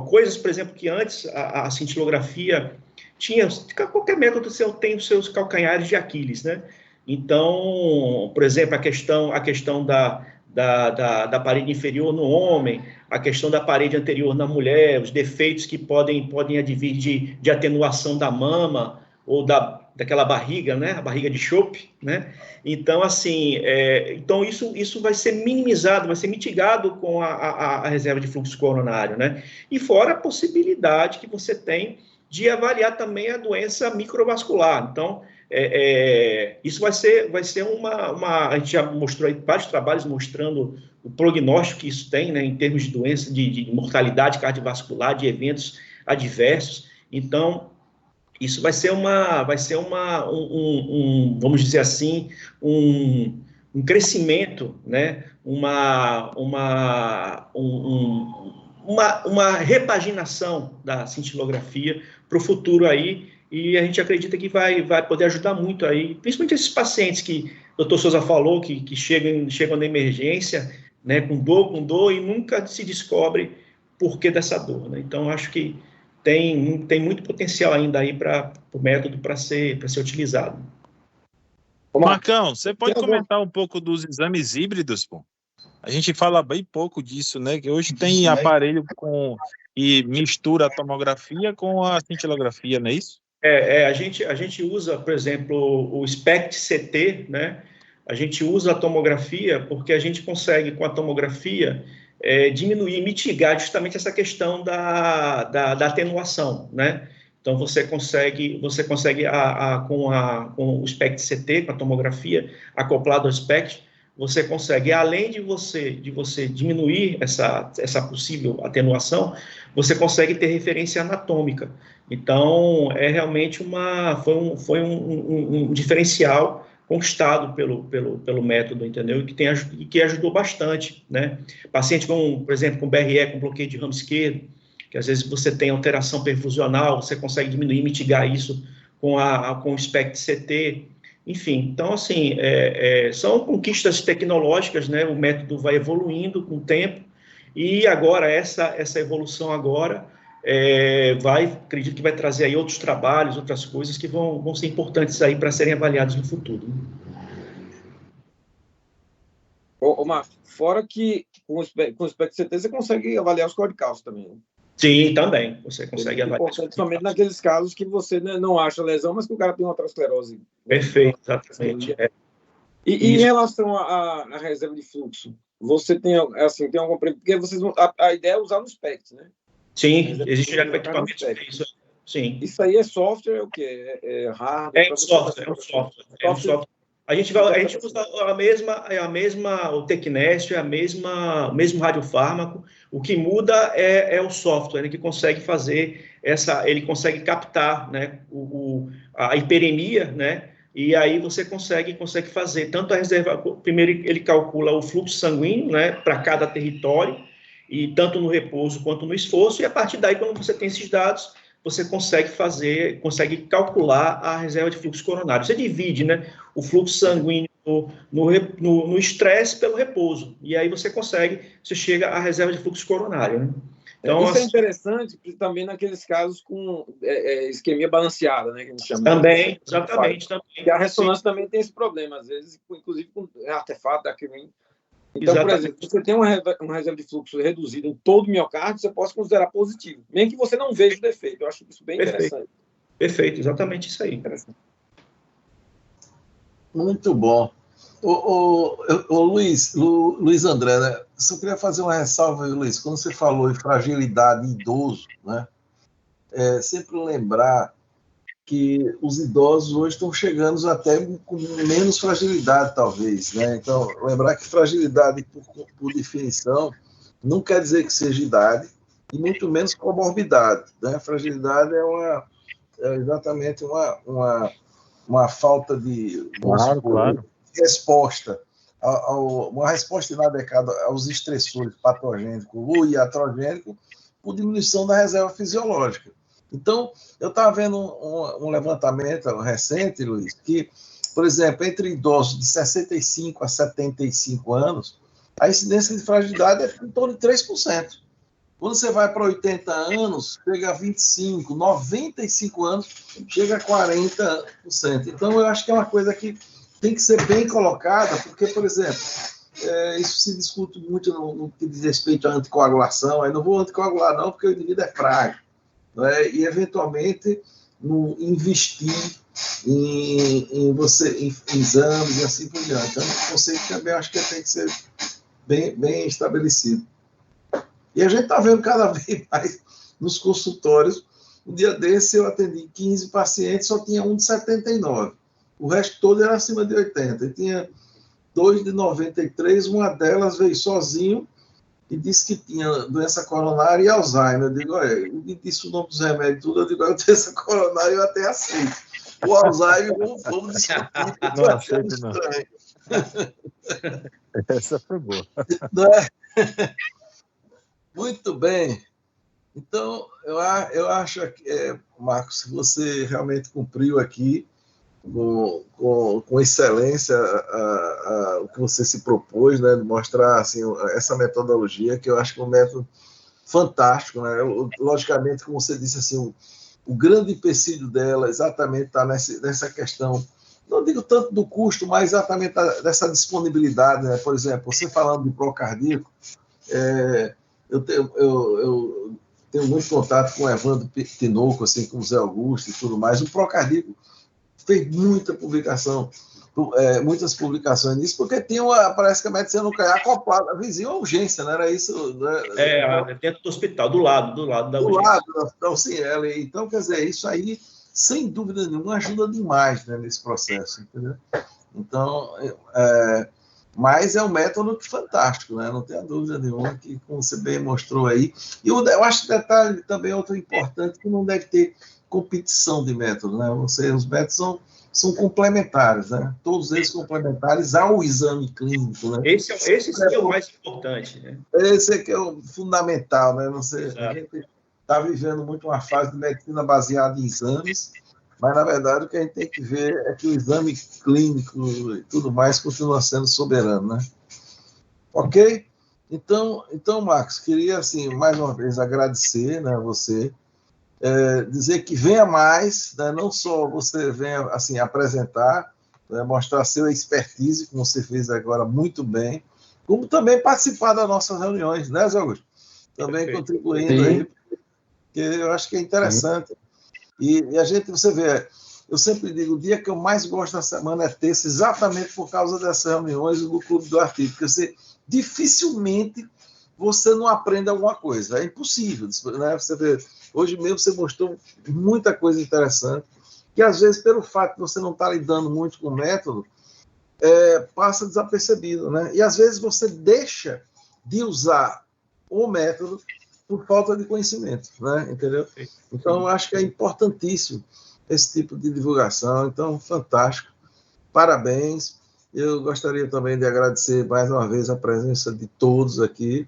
coisas, por exemplo, que antes a cintilografia tinha, qualquer método tem os seus calcanhares de Aquiles, né, então, por exemplo, a questão da parede inferior no homem, a questão da parede anterior na mulher, os defeitos que podem advir de atenuação da mama ou daquela barriga, né, a barriga de Chope, né, então, assim, então isso vai ser minimizado, vai ser mitigado com a reserva de fluxo coronário, né, e fora a possibilidade que você tem de avaliar também a doença microvascular. Então, isso vai ser uma... A gente já mostrou aí vários trabalhos mostrando o prognóstico que isso tem, né, em termos de doença, de mortalidade cardiovascular, de eventos adversos. Então, isso vai ser vamos dizer assim, um crescimento, né, uma repaginação da cintilografia para o futuro aí, e a gente acredita que vai poder ajudar muito aí, principalmente esses pacientes que o Dr. Souza falou, que chegam na emergência, né, com dor, e nunca se descobre por que dessa dor, né? Então, acho que tem muito potencial ainda aí para o método para ser utilizado. Marcão, você pode comentar um pouco dos exames híbridos, pô? A gente fala bem pouco disso, né? Que hoje tem aparelho e mistura a tomografia com a cintilografia, não é isso? A gente usa, por exemplo, o SPECT-CT, né? A gente usa a tomografia porque a gente consegue, com a tomografia, diminuir, mitigar justamente essa questão da atenuação, né? Então, você consegue com o SPECT-CT, com a tomografia acoplado ao SPECT, você consegue, além de você diminuir essa possível atenuação, você consegue ter referência anatômica. Então, é realmente foi um diferencial conquistado pelo método, entendeu? E que ajudou bastante, né? Paciente com, por exemplo, com BRE, com bloqueio de ramo esquerdo, que às vezes você tem alteração perfusional, você consegue diminuir, mitigar isso com o SPECT-CT, enfim. Então, assim, são conquistas tecnológicas, né? O método vai evoluindo com o tempo, e agora, essa evolução agora acredito que vai trazer aí outros trabalhos, outras coisas que vão ser importantes aí para serem avaliados no futuro. Ô Marcos, fora que com o SPECT-CT você consegue avaliar os cólicos também, né? Sim, também. Você consegue avaliar. Principalmente naqueles casos que você, né, não acha lesão, mas que o cara tem uma aterosclerose. Perfeito, exatamente. E em relação à reserva de fluxo, você tem algum... Porque a ideia é usar no SPECT, né? Sim, existe já equipamento para isso. Sim. Isso aí é software, é o quê? É hardware? É um software. A gente usa o Tecnest, o mesmo radiofármaco. O que muda é o software, né, que consegue fazer ele consegue captar, né, a hiperemia, né, e aí você consegue fazer tanto a reserva. Primeiro ele calcula o fluxo sanguíneo, né, para cada território, e tanto no repouso quanto no esforço, e a partir daí, quando você tem esses dados, você consegue calcular a reserva de fluxo coronário. Você divide, né, o fluxo sanguíneo no estresse pelo repouso, e aí você chega à reserva de fluxo coronário, né? Então, isso é interessante também naqueles casos com isquemia balanceada, né, que a gente chama. Também, exatamente. Também. E a ressonância também tem esse problema, às vezes, inclusive com artefato da CRIM. Então, exatamente. Por exemplo, se você tem uma reserva de fluxo reduzida em todo o miocárdio, você pode considerar positivo, mesmo que você não veja o defeito. Eu acho isso bem interessante. Perfeito, exatamente isso aí. Muito bom. Luiz André, né? Só queria fazer uma ressalva, Luiz, quando você falou em fragilidade idoso, né? Sempre lembrar que os idosos hoje estão chegando até com menos fragilidade, talvez, né? Então, lembrar que fragilidade, por definição, não quer dizer que seja idade, e muito menos comorbidade, né? Fragilidade é exatamente uma falta de resposta, uma resposta inadequada aos estressores patogênicos e iatrogênicos por diminuição da reserva fisiológica. Então, eu estava vendo um levantamento recente, Luiz, que, por exemplo, entre idosos de 65 a 75 anos, a incidência de fragilidade é em torno de 3%. Quando você vai para 80 anos, chega a 25, 95 anos, chega a 40%. Então, eu acho que é uma coisa que tem que ser bem colocada, porque, por exemplo, isso se discute muito no que diz respeito à anticoagulação. Aí não vou anticoagular, não, porque o indivíduo é frágil. Né? E, eventualmente, investir em exames e assim por diante. Então, o conceito também acho que tem que ser bem estabelecido. E a gente está vendo cada vez mais nos consultórios. Um dia desse eu atendi 15 pacientes, só tinha um de 79. O resto todo era acima de 80. E tinha 2 de 93, uma delas veio sozinho e disse que tinha doença coronária e Alzheimer. Eu digo, olha, me disse o nome dos remédios e tudo, eu digo, doença coronária eu até aceito. O Alzheimer, vamos discutir. Não aceito, não. Essa foi boa. Muito bem. Então, eu acho que, Marcos, você realmente cumpriu aqui com excelência o que você se propôs, né, de mostrar assim, essa metodologia, que eu acho que é um método fantástico, né? Logicamente, como você disse, assim, o grande empecilho dela exatamente está nessa questão, não digo tanto do custo, mas exatamente dessa disponibilidade, né? Por exemplo, você falando de procardíaco, eu tenho muito contato com o Evandro Tinoco, assim, com o Zé Augusto e tudo mais. O procardíaco fez muitas publicações nisso, porque parece que a medicina nuclear acoplada, vizinha à urgência, não era isso? Né? Dentro do hospital, do lado da urgência. Do lado da UCL. Então, quer dizer, isso aí, sem dúvida nenhuma, ajuda demais, né, nesse processo, entendeu? Então, mas é um método fantástico, né? Não tenha dúvida nenhuma, que, como você bem mostrou aí. E eu acho que detalhe também outro importante, que não deve ter competição de método, né? Os métodos são complementares, né? Todos eles complementares ao exame clínico, né? Esse sim é o mais importante, né? Esse é que é o fundamental, né? A gente está vivendo muito uma fase de medicina baseada em exames, mas, na verdade, o que a gente tem que ver é que o exame clínico e tudo mais continua sendo soberano, né? Ok? Então, Marcos, queria, assim, mais uma vez agradecer, né, a você, dizer que venha mais, né, não só você venha, assim, apresentar, né, mostrar seu expertise, como você fez agora muito bem, como também participar das nossas reuniões, né, Zé Augusto? Também Perfeito. contribuindo aí, porque eu acho que é interessante. E a gente, você vê, eu sempre digo, o dia que eu mais gosto da semana é terça, exatamente por causa dessas reuniões do Clube do Artigo, porque dificilmente você não aprende alguma coisa, é impossível, né? Você vê, hoje mesmo você mostrou muita coisa interessante, que às vezes, pelo fato de você não estar lidando muito com o método, passa desapercebido, né? E às vezes você deixa de usar o método por falta de conhecimento, né? Entendeu? Então, eu acho que é importantíssimo esse tipo de divulgação. Então, fantástico. Parabéns. Eu gostaria também de agradecer mais uma vez a presença de todos aqui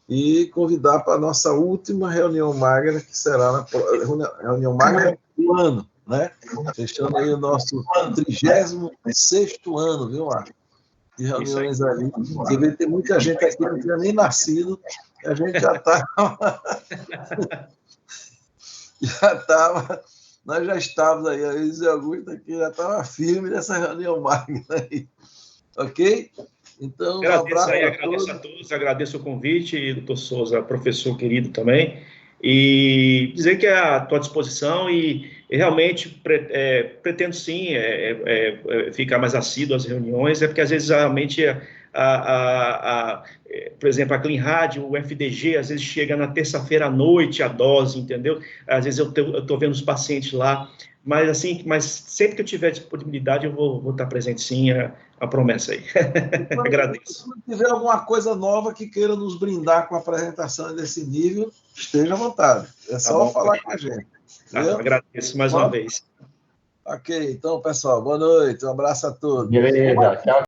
e convidar para a nossa última reunião magna, que será na reunião magna do ano, né? Fechando aí o nosso 36º ano, viu, Marcos? De reuniões ali. Você vê que tem muita gente aqui que não tinha nem nascido, a gente já estava, nós já estávamos aí, a Zé Augusto aqui já estava firme nessa reunião magna aí, ok? Então, agradeço a todos, agradeço o convite, doutor Souza, professor querido também, e dizer que é à tua disposição e realmente pretendo sim ficar mais assíduo às reuniões, porque às vezes realmente por exemplo, a Clean Radio, o FDG, às vezes chega na terça-feira à noite a dose, entendeu? Às vezes eu estou vendo os pacientes lá, mas sempre que eu tiver disponibilidade eu vou estar presente sim, a promessa aí. Agradeço. Se tiver alguma coisa nova que queira nos brindar com a apresentação desse nível, esteja à vontade. É só falar com a gente. Agradeço mais uma vez. Ok, então, pessoal, boa noite. Um abraço a todos. Beleza, tchau.